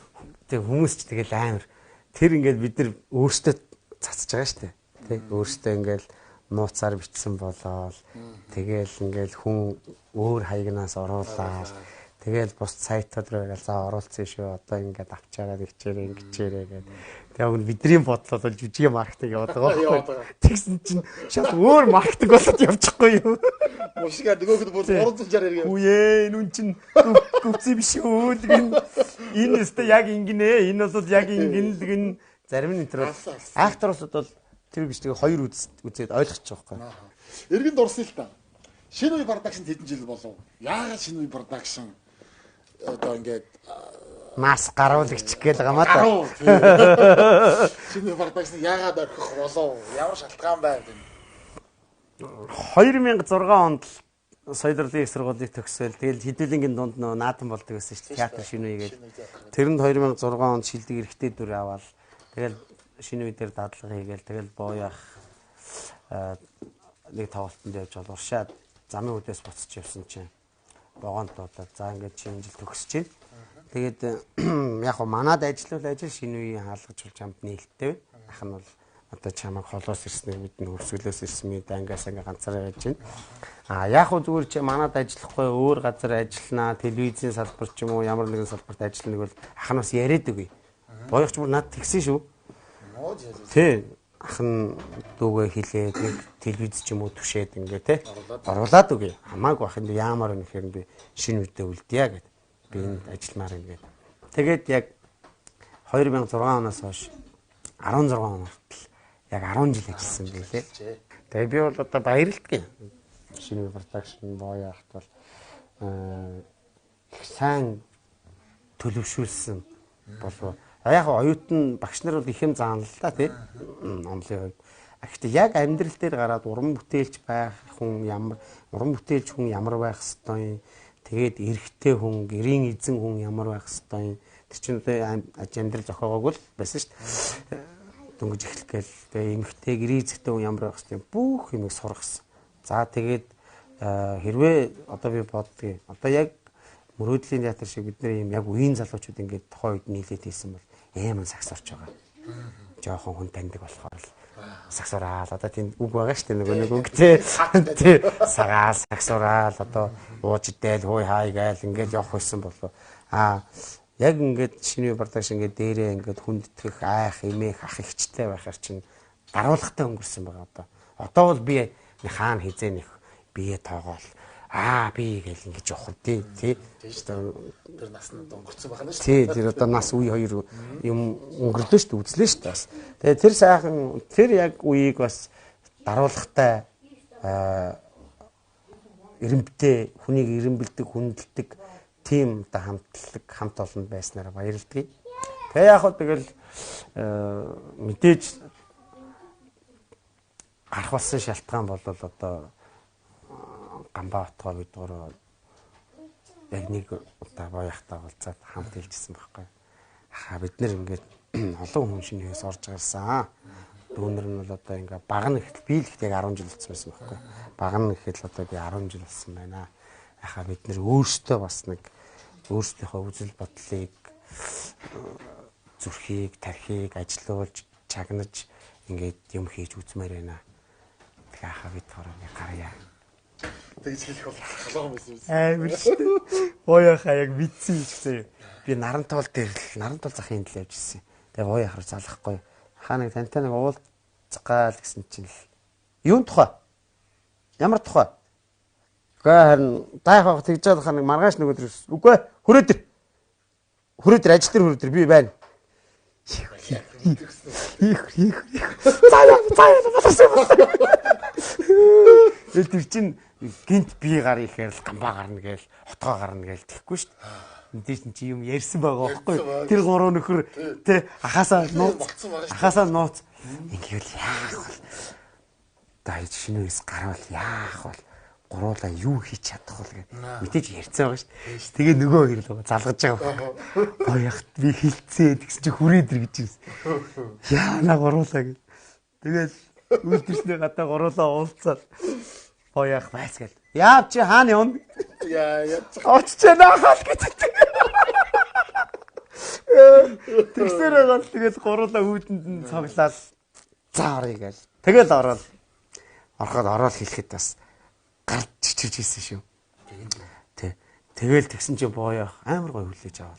хүмүүс ч тэгэл амар. Тэр ингээд бид нар өөрсдөө цацж байгаа шүү дээ. Тий өөрсдөө ингээд нууцаар бичсэн болоод тэгэл ингээл хүн өөр хаягнаас оруулаад тэгэл бус сайтууд руу ингээл за оруулсан шүү одоо ингээд авчаараад ичээрээ ингэчээрээ гэдэг. Тэгээ бидний бодлол бол жижиг маркетинг яваад байгаа байхгүй. Тэгсэн чинь шал өөр маркетинг болоод явчихгүй юу. Мушига нөгөөд бол 360 яриг. Үе энэ чинь гүцээ биш үү гэн энэ өстө яг ингэнэ энэ бол яг ингэн гэн зарим нь энэ акторсууд бол тэр бичлэгийг 2 үзээд ойлгочих жоохгүй. Эргэн дурсан л та. Шинэ үе продакшн хэдэн жил болов? Яагаад шинэ үе продакшн одоо ингээд мас гаруулагч гээл гамаа та. Шинэ үе продакшн яагаад орхих болов? Ямар шалтгаан байв гэв? 2006 онд соёлын их сургуулийг төгсөөл. Тэгэл хэдүүлэнгийн дунд нөө наадам болдог байсан шүү дээ. Театр шинэ үе гээд. Тэрэнд 2006 онд шилдэг эрэгтэй дүр аваад тэгэл шинэ үе дээр дадлага хийгээл тэгэл боояах нэг тоглолтонд явж бол уршаад замын үдээс буцаж явсан чинь богонд дуудаад за ингээд чи энэ жил төгсөж чинь. Тэгээд яг хоо манад ажил шинэ үеийн хаалгаж болж хамт нээлттэй байна. Ах нь бол одоо чамайг холоос ирснийг бид нь өрсгөлөөс ирсэн мэд ангаас ингээ ганцаараа байж байна. Яг хөө зүгээр чи манад ажиллахгүй өөр газар ажилланаа, телевизийн салбар ч юм уу ямар нэгэн салбарт ажиллана гэвэл ах нь бас яриад үгүй. Боёгч бүр над тэгсэн шүү. Тий. Ах нь дүүгээ хилээд нэг телевиз ч юм уу түшээд ингээ те оруулаад үгүй. Хамаагүй ах энэ яамаар нэхэр би шинэ үедээ үлдъя гэд. Би энд ажилламаар ингээ. Тэгээд яг 2006 оноос хойш 16 он хүртэл яг 10 жил ажилласан байлээ. Тэгээ би бол одоо баярлалтай. Шинэ продакшн боояахт бол их сайн төлөвшүүлсэн болов. Яг оюутан багш нар бол их юм заана л да тий. Онлын хувьд. Гэхдээ яг амьдрал дээр гараад уран бүтээлч байх хүн ямар байх ёстой юм. Тэгээд эрэгтэй хүн, гэрийн эзэн хүн ямар байх ёстой юм. Тэр чинь одоо амьдрал зохиогоогүй л байсан шүү дээ. Дөнгөж эхлэх гээл тэгээ эмэгтэй гэрээ эзэгтэй хүн ямар байх ёстой юм бүх юмыг сургасан. За тэгээд Хэрвээ одоо би боддгийг одоо яг мөрөөдлийн театр шиг бидний юм яг үеийн залуучууд ингээд тухайн үед нийлээд хийсэн бол амар сагс орж байгаа. Жохон хүн таньдаг болохоор л сагсураал одоо тийм үг байгаа шүү дээ нэг үг тий сагаал сагсураал одоо ууждэл хой хай гайл ингээд явах байсан болов яг ингээд шинэ бардагш ингээд дээрээ ингээд хүндэтгэх айх эмээх ах ихчтэй байхаар чинь даруулгатай өнгөрсөн байгаа одоо бол би хаана хизээ нэх бие тоогоол би гэл ингэж явах тий тэр наснд өнгөрцөн байна шүү тий тэр одоо нас үе хоёр юм өнгөрлөө шүү дээ үзлээ шүү дээ бас тэгээ тэр сайхан тэр яг үеийг бас даруулгатай эрэмбтэй хүнийг эрэмбэлдэг хүндэлдэг тим одоо хамт олон байснараа баярлалдаг. Тэгээ яг хөө тэгэл мэдээж гарах болсон шалтгаан бол одоо Гамбаатгаа бидгээр яг нэг удаа боёхтаа уулзаад хамт хэлжсэн байхгүй. Бид нэр ингээд олон хүн шинээс орж гарсан. Дүүнэр нь бол одоо ингээд баг нь ихтэл би л ихтэй 10 жил болсон байсан байхгүй. Баг нь ихэд одоо би 10 жил болсон байна. Бид нэр өөрсдөө бас нэг өөрсдийнхөө үзэл бодлыг зүрхийг, тархийг ажилуулж, чагнаж ингээд юм хийж үзмээр байна. Тэгээ бид хооронд гарья. Тэгж хэлэх бол халуун байсан. Амар шүү дээ. Боёхаа яг мэдсэн юм гэсэн. Би Нарантуул дээр л Нарантуул захын хэл явж ирсэн. Тэгээ боёхаар залахгүй. Хаа нэг тантай нэг уулзгаал гэсэн чинь л юун тухай? Ямар тухай? Гэхдээ харин дайхаа тэгж байгаа нэг маргааш нэг өдөр үгүй хүрээдэр. Хүрээдэр ажил дээр хүрээдэр би байна. Тэр чинь гинт би гар ихээр л гамбаа гарна гээл хотгоо гарна гээл тэгэхгүй шүү дээ. Мэдээж чи юм ярьсан байгаа байхгүй. Тэр гурав нөхөр тэ ахаасаа нууц ингээл яах вэ? Дайж шинээс гарвал яах вэ? Гуруулаа юу хийж чадах вэ гэ. Мэдээж ярьцсан байгаа шүү дээ. Тэгээ нөгөө хэрэг л залгаж байгаа. Боёхт би хилцээ гэсэн чи хүрээдэр гэж юмсэн. Яана гуруулаа гэ. Тэгэл үлдэрснээ гадаа гуруулаа уулзаад боёх байсгал. Яав чи хаана явна? Очиж наахал гэж. Тэгсэрээ гол тэгэл гуруулаа үүдэнд нь цоглаад заарыг гээл. Тэгэл ороод хэлэхэд бас гарч чичирж ийсэн шүү. Тэгэл тэгсэн чи боёх амар гоё хүлээж аваад.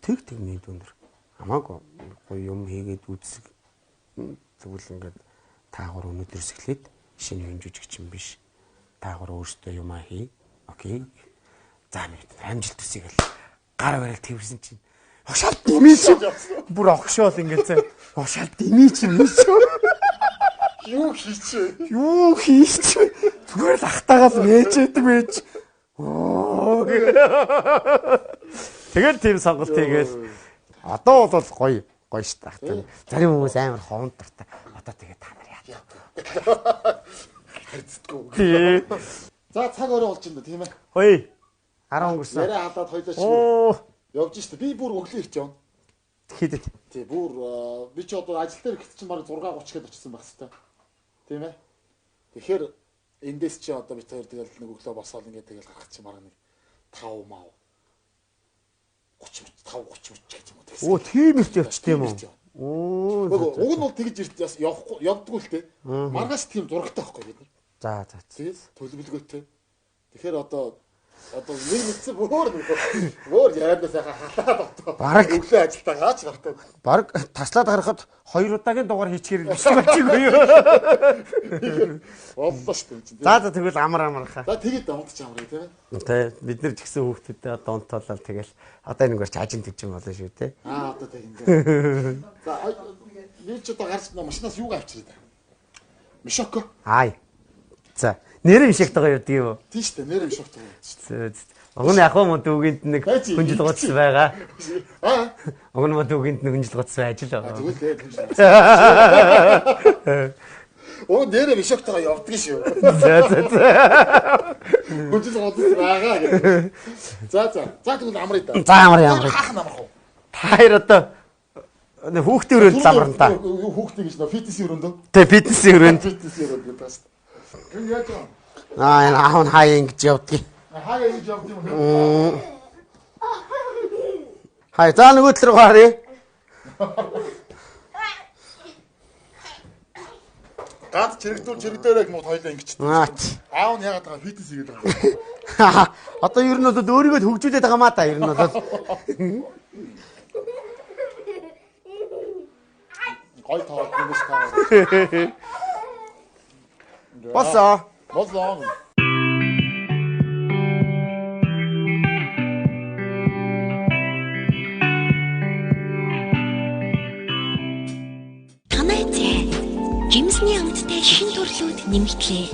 Тэг миний дүнэр. Хамаагүй гоё юм хийгээд үзсэг. Тэгвэл ингээд таагур өнөдөрс эхлээд шинэ юм жүжигч юм биш. Таагур өөртөө юм хий. Окей. За нэг амжилт төсөйг л гар барил тэрсэн чинь огшаалт димий чи бүр огшоол ингээд цаа огшаалт димий чи юм шүү. Юу хийчихэ? Зүгээр л ахтагаал мээжэдэг байж. Тэгэл тийм сонголт хийгээл одоо бол гоё шүү дээ. Зарим хүмүүс амар ховонд дуртай. Одоо тэгээ та нар яа. Хэцдэггүй. За цаг өрөө болж байна тийм ээ. Хөөе. 10 өнгөрсөн. Яриа халаад хоёлоо явж штэ. Би бүр өглөө ирч явна. Хийдэ. Тий бүр би ч одоо ажил дээр ихт чинь баг 6:30 гээд очсон байх хэвээр. Тийм ээ. Тэгэхээр эндээс чи одоо би тэр тэгэл нэг өглөө босоод ингээд тэгэл гарах чинь баг нэг 5 мав 30 гэж юм уу. Тийм их явчтэй юм уу? Уг нь бол тэгж явдггүй л те. Маргааш тийм зурагтай байхгүй бид нар. За. Тэгээд төлөвлөгөөтэй. Тэгэхээр одоо нэг мэдсэн бүр яриадаа сайхан халаад одоо. Бараг өглөө ажилдаа гаач гартай. Бараг таслаад гарахад 2 удаагийн дугаар хийчихээр биш болчихгүй юу? Боллоо шүү дээ. За тэгвэл амар хаа. За тэгээд унтч амраа тийм ээ. Тэ бид нар ч гэсэн хүүхдүүдэд одоо унтуулаад тэгэл одоо нэг барч ажин тэгж юм болно шүү те. Одоо тэгин. За би ч одоо гарч машинаас юу авчирээ. Мишоко. За нэрэн мишогтойгоо явдаг юм уу? Тийм шүү дээ, нэрэн мишогтойгоо явдаг шүү дээ. Огн яг юм дүүгэнд нэг хүнжил гоц байгаа. Огн мо дүүгэнд нэг хүнжил гоц байж л байгаа. Оо нэрэн мишогтойгоо явдаг шүү. Хүнжил гоц байгаа гэх. За тэгвэл амраа да. За амраа. Хаах намрах уу? Таяр одоо хүүхдийн өрөөнд замран та. Хүүхдийн гэж нөө фитнесийн өрөөнд. Тэ фитнесийн өрөөнд. Фитнесийн өрөөнд гэдэг байна. Энэ яаж вэ? Энэ аав нь хаяа ингэж явдгийг. Хаяа ингэж явд юм уу? Хай за нөгөө тал руу харъя. Ганц чирэгдээрээ мод хоёлаа ингэж. Аав нь яагаад байгаа фитнес хийгээд байгаа. Одоо ер нь бол өөрийгөө хөгжүүлээд байгаа маа та ер нь бол. Гой тоо гүмс таа. Босоо. Босоо. Танайцээ Жимсний амттай шин төрлүүд нэмэгдлээ.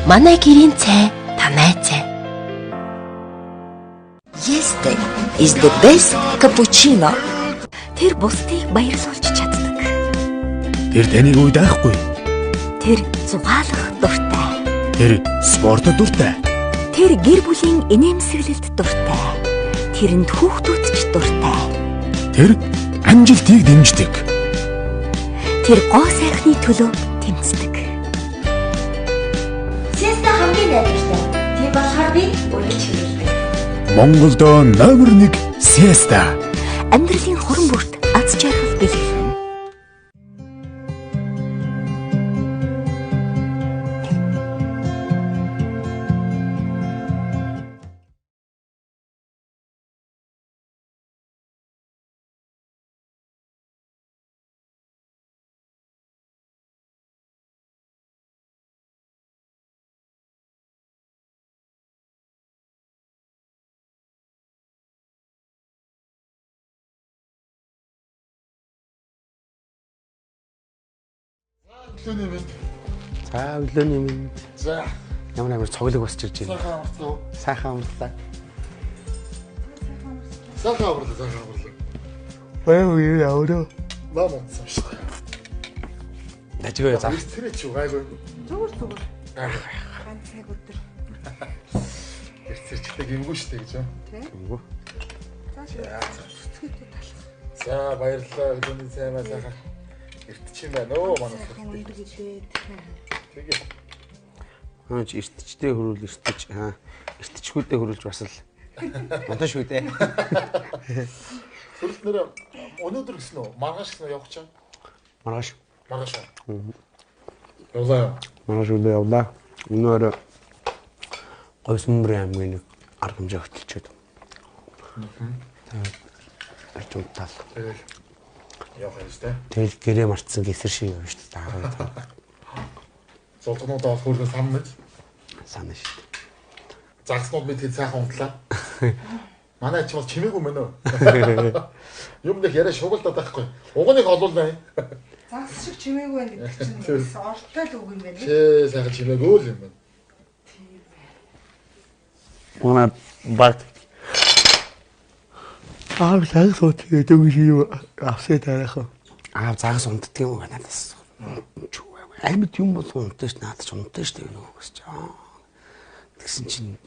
Манай гэрийн цай танайцээ. Yesterday is the best cappuccino. Тэр бусдыг баярлуулж чаддаг. Тэр таныг үе даахгүй. Тэр зугаалах дуртай. Тэр спортод дуртай. Тэр гэр бүлийн инээмсэглэлд дуртай. Тэрэнд хүүхдүүд ч дуртай. Тэр амжилтыг дэмждэг. Тэр гоо сайхны төлөө тэмцдэг. Сиэста хамгийн найдвартай. Тийм болохоор би үргэлж хэрэглэдэг. Монголд номер 1 Siesta. Амьдралын хорон бүрт аз жаргал бэлгэлнэ. Өглөөний мэд. За өглөөний мэд. За ямар цоглог босч ирж байна. Сайхан амарлаа. Сайхан амарлаа. Бая үе яваа. Баа монцсон шүү. Дажгүй за. Тэр чи гайгүй. Зүгээр. Ганц цаг өдөр. Тэрчтэй гимгүй шүү дээ гэж юм. Гимгүй. За баярлалаа. Өглөөний сайн сайхан. Иртч юм байна оо манай. Тэгээ. Хаач иртчтэй хөрүүл иртч иртчгүүдээ хөрүүлж бас л монтаж шүү дээ. Сүрлэнээр өнөөдөр гисэн үү? Маргааш гисэн үү явах чинь? Маргааш. Явлаа. Маргааш үдээ явлаа. Өнөөдөр Говьсмөрийн аймгийн нэг арга хэмжээ хөтөлчөөд. Тэгээд тал. Явах юм шүү дээ. Тэгэл гэрээ мартсан гэсэр шиг юм шүү дээ. Золтонуудаа хөргөн санаж. Санаа шүү дээ. Загснууд мэд хэд сайхан унтлаа. Манай ч бол чимээгүй мөн үү? Юм нэг яриа шугалдаад байхгүй. Угныг олуулнаа. Загс шиг чимээгүй байх гэдэг чинь ортой л үг юм байна. Тий, сайхан чимээгүй л юм байна. Манай баг загс унтдаг гэж юу авсаа тариах. Загс унтдаг юм байна надаас. Амьд юм бол унтдаг ш надад ч унтдаг ш тэгээ нөгөө гэж. Тэгсэн чинь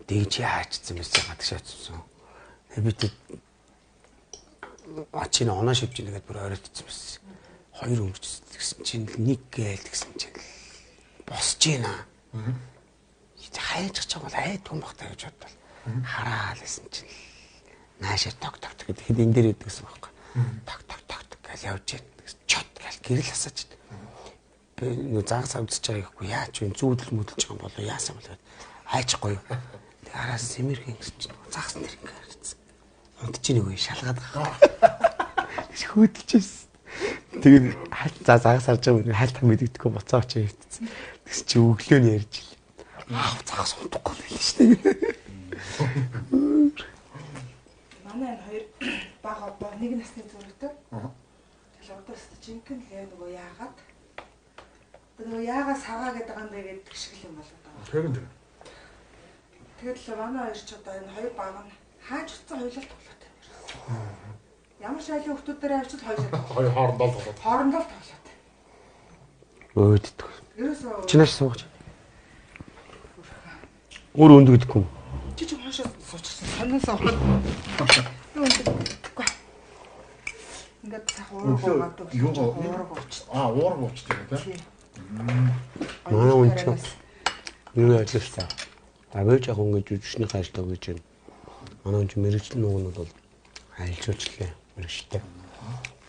дэж яачсан мэс гадаг шаацсан. Бид ачийн оноо шивж нэгэд бүр оройтсан мэс. Хоёр өнгөж тэгсэн чинь нэг гээл тэгсэн чинь босч гинэ. Хайж чач бол айдгүй багтаа гэж бодлоо. Хараал гэсэн чинь наашаа тог тэгэхэд энэ дээр идэгсэн байхгүй. Тог гэж явж гин. Чот гэл гэрэл асааж. Би нөө загас авдсаж байгаа гэхгүй яач вэ зүүдэл мөдөлж байгаа болоо яасан бол айчихгүй. Тэг араас сэмэрхэн гэсэн чинь загас нэр ингэ харцсан. Унтж ийн үгүй шалгаад байгаа. Хөөдөлчээс. Тэгээд за загас харж байгаа хайлт мэддэггүй буцаач явчихсан. Тэгс чи өглөөний ярьж ил. Загас унтахгүй байлаа шүү дээ. Манай хоёр бага нэг насны зөрөгтэй. Тэгэл одоос жинхэнэ л яг нөгөө яагаад нөгөө яага сагаа гэдэг юм бэ гэдэг шиг юм болоод байгаа. Тэгэл манай хоёр ч одоо энэ хоёр баг нь хааж утсан хоёулаа тоглоод байна. Ямар шайлын хүмүүсээр авчид хоёулаа. Хоёр хоорондоо тоглоод. Хоорондоо тоглоод. Өөддөг. Ерөөсөө Чинааш суугач. Өөр өндөг гэдэхгүй юм. чи хоошоо суучихсан. Санаас авахад. Юу өндөхгүй. Ингээд цах уурга гоодог. Уурга уучт. Уурга уучт тийм. Манай хүн ч юу яадаг вэ? Авиж яг ингээд жүжигчний хааштай гэж байна. Манай хүн ч мэрэгчлэн нугнууд бол айлжуулчлаа мэрэгчтэй.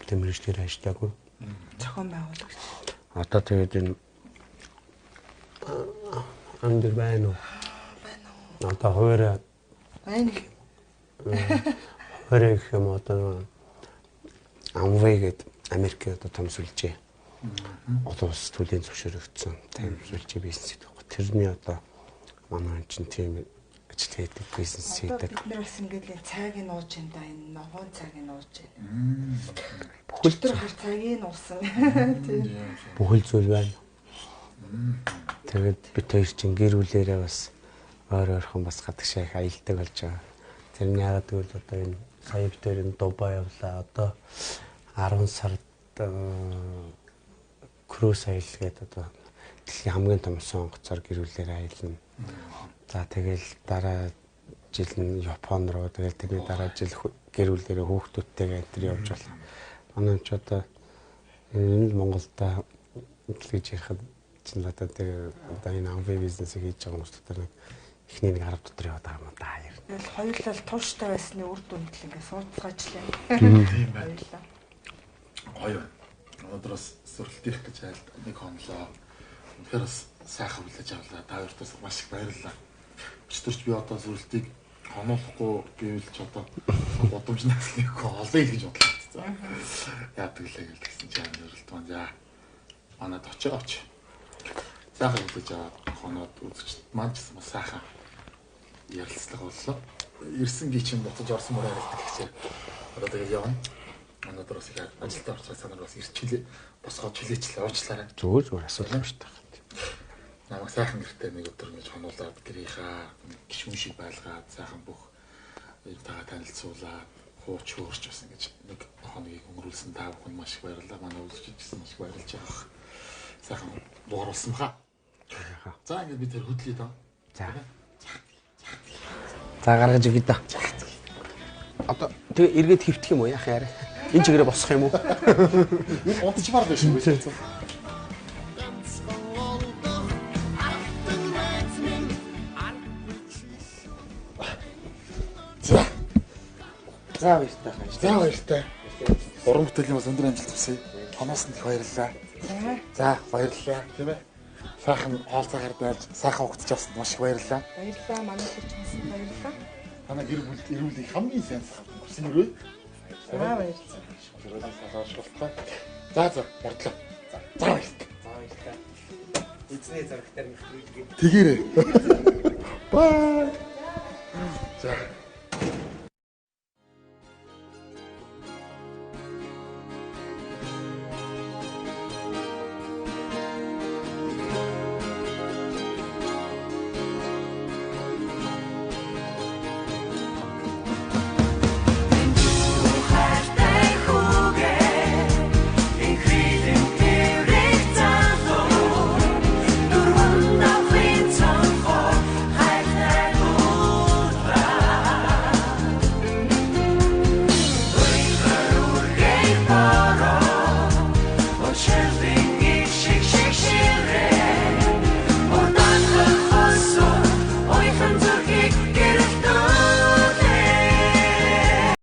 Тэ мэрэгчлэр хаштайгүй. Зохион байгуулагч. Одоо тэгээд энэ андер байна уу? Одоо хоёроо байна. Хоёроо юм одоо Амвэгэд Америкт одоо том сүлжээ. Одоо бас төлийн зөвшөөрөгдсөн тийм сүлжээ бизнес гэдэг. Тэрний одоо манай чинь тийм ажил хийдэг бизнес хийдэг. Бид нар бас ингээд цайг нь ууж энэ да энэ ногоон цайг нь ууж байна. Бүхэл тэр цайг нь уусан. Тийм. Бүхэл зүйл байна. Тэгээд бид хоёр чинь гэр бүлээрээ бас ойрхон бас гадагшаа их аялдаг болж байгаа. Тэрний яагаад гэвэл одоо энэ сая бид хоёр энэ Дубай явлаа. Одоо 10 сард круз аялгээд одоо дэлхийн хамгийн том сонгоцоор гэр бүлээрээ аялна. За тэгэл дараа жил нь Япон руу тэгэл тэрний дараа жил гэр бүлээрээ хүүхдүүдтэйгээ энэ төр явж байна. Манай ч одоо энэ Монголда гэж ярихад чинь одоо тэр одоо энэ амвэ бизнесийг хийж байгаа хүмүүс дотор нэг эхний нэг 10 дотор яваад байгаа юм да. Тэгэл хоёулаа тууштай байсны үр дүндэл ингээд сууцгаачлаа. Тийм байна. Гоё. Өнөөдрөөс сүрэлтийх гэж айлд нэг хонлоо. Үнэхээр бас сайхан хүлээж авлаа. Та хоёртоос маш их баярлалаа. Өчтөрч би одоо сүрэлтийг хоноохгүй гэвэл ч одоо бодомж насныг олъё гэж бодлоо. Яадаг лээ гэсэн чинь зөвлөлт маань. За. Манад очооч. Сайхан хүлээж аваад хоноод үзэгчд маань ч бас сайхан ярилцлага боллоо. Ирсэн гээ чинь буцаж орсон мөр ярилцдаг гэхчээ. Одоо тэгэл явна. Өнөөдрөөс их ажилдаа орчих санаар бас ирчихлээ. Босгоод чөлөөчлээ уучлаарай. Зүгээр асуудал шүү дээ. Намайг сайхан гэртээ нэг өдөр ингэж хонуулаад гэрийнхаа гişүн шиг байлгаад сайхан бүх тагаа танилцуулаад хууч хөөрч бас ингэж нэг хоногийг өнгөрүүлсэн та бүхэн маш их баярлалаа. Манай үзэгчдсэн маш их баярлж байгаа. Сайхан дууралсан хаа. За ингэж бид тэр хөдлөе доо. За. За гаргаж өгье доо. Одоо тэгээ эргээд хөвтөх юм уу яах яарэ? Энэ чигээрээ босох юм уу? Унтчмаар биш үү? За. За баяртай. За баяртай. Уран бүтээлийн бас өндөр амжилт хүсье. Хоноос нь их баярлалаа. За баярлалаа. Тийм ээ. Сайхан хаалцаагаар байлж сайхан хугацж авсанд маш их баярлалаа. Баярлалаа. Манай хүчнээс баярлалаа. Танай гэр бүл эрүүлийг хамгийн сайн хүсэн өрөө. За баярлалаа. За мордлоо. За баярлалаа. Эцний зурагтаар нэг тэгээрээ. Бай. За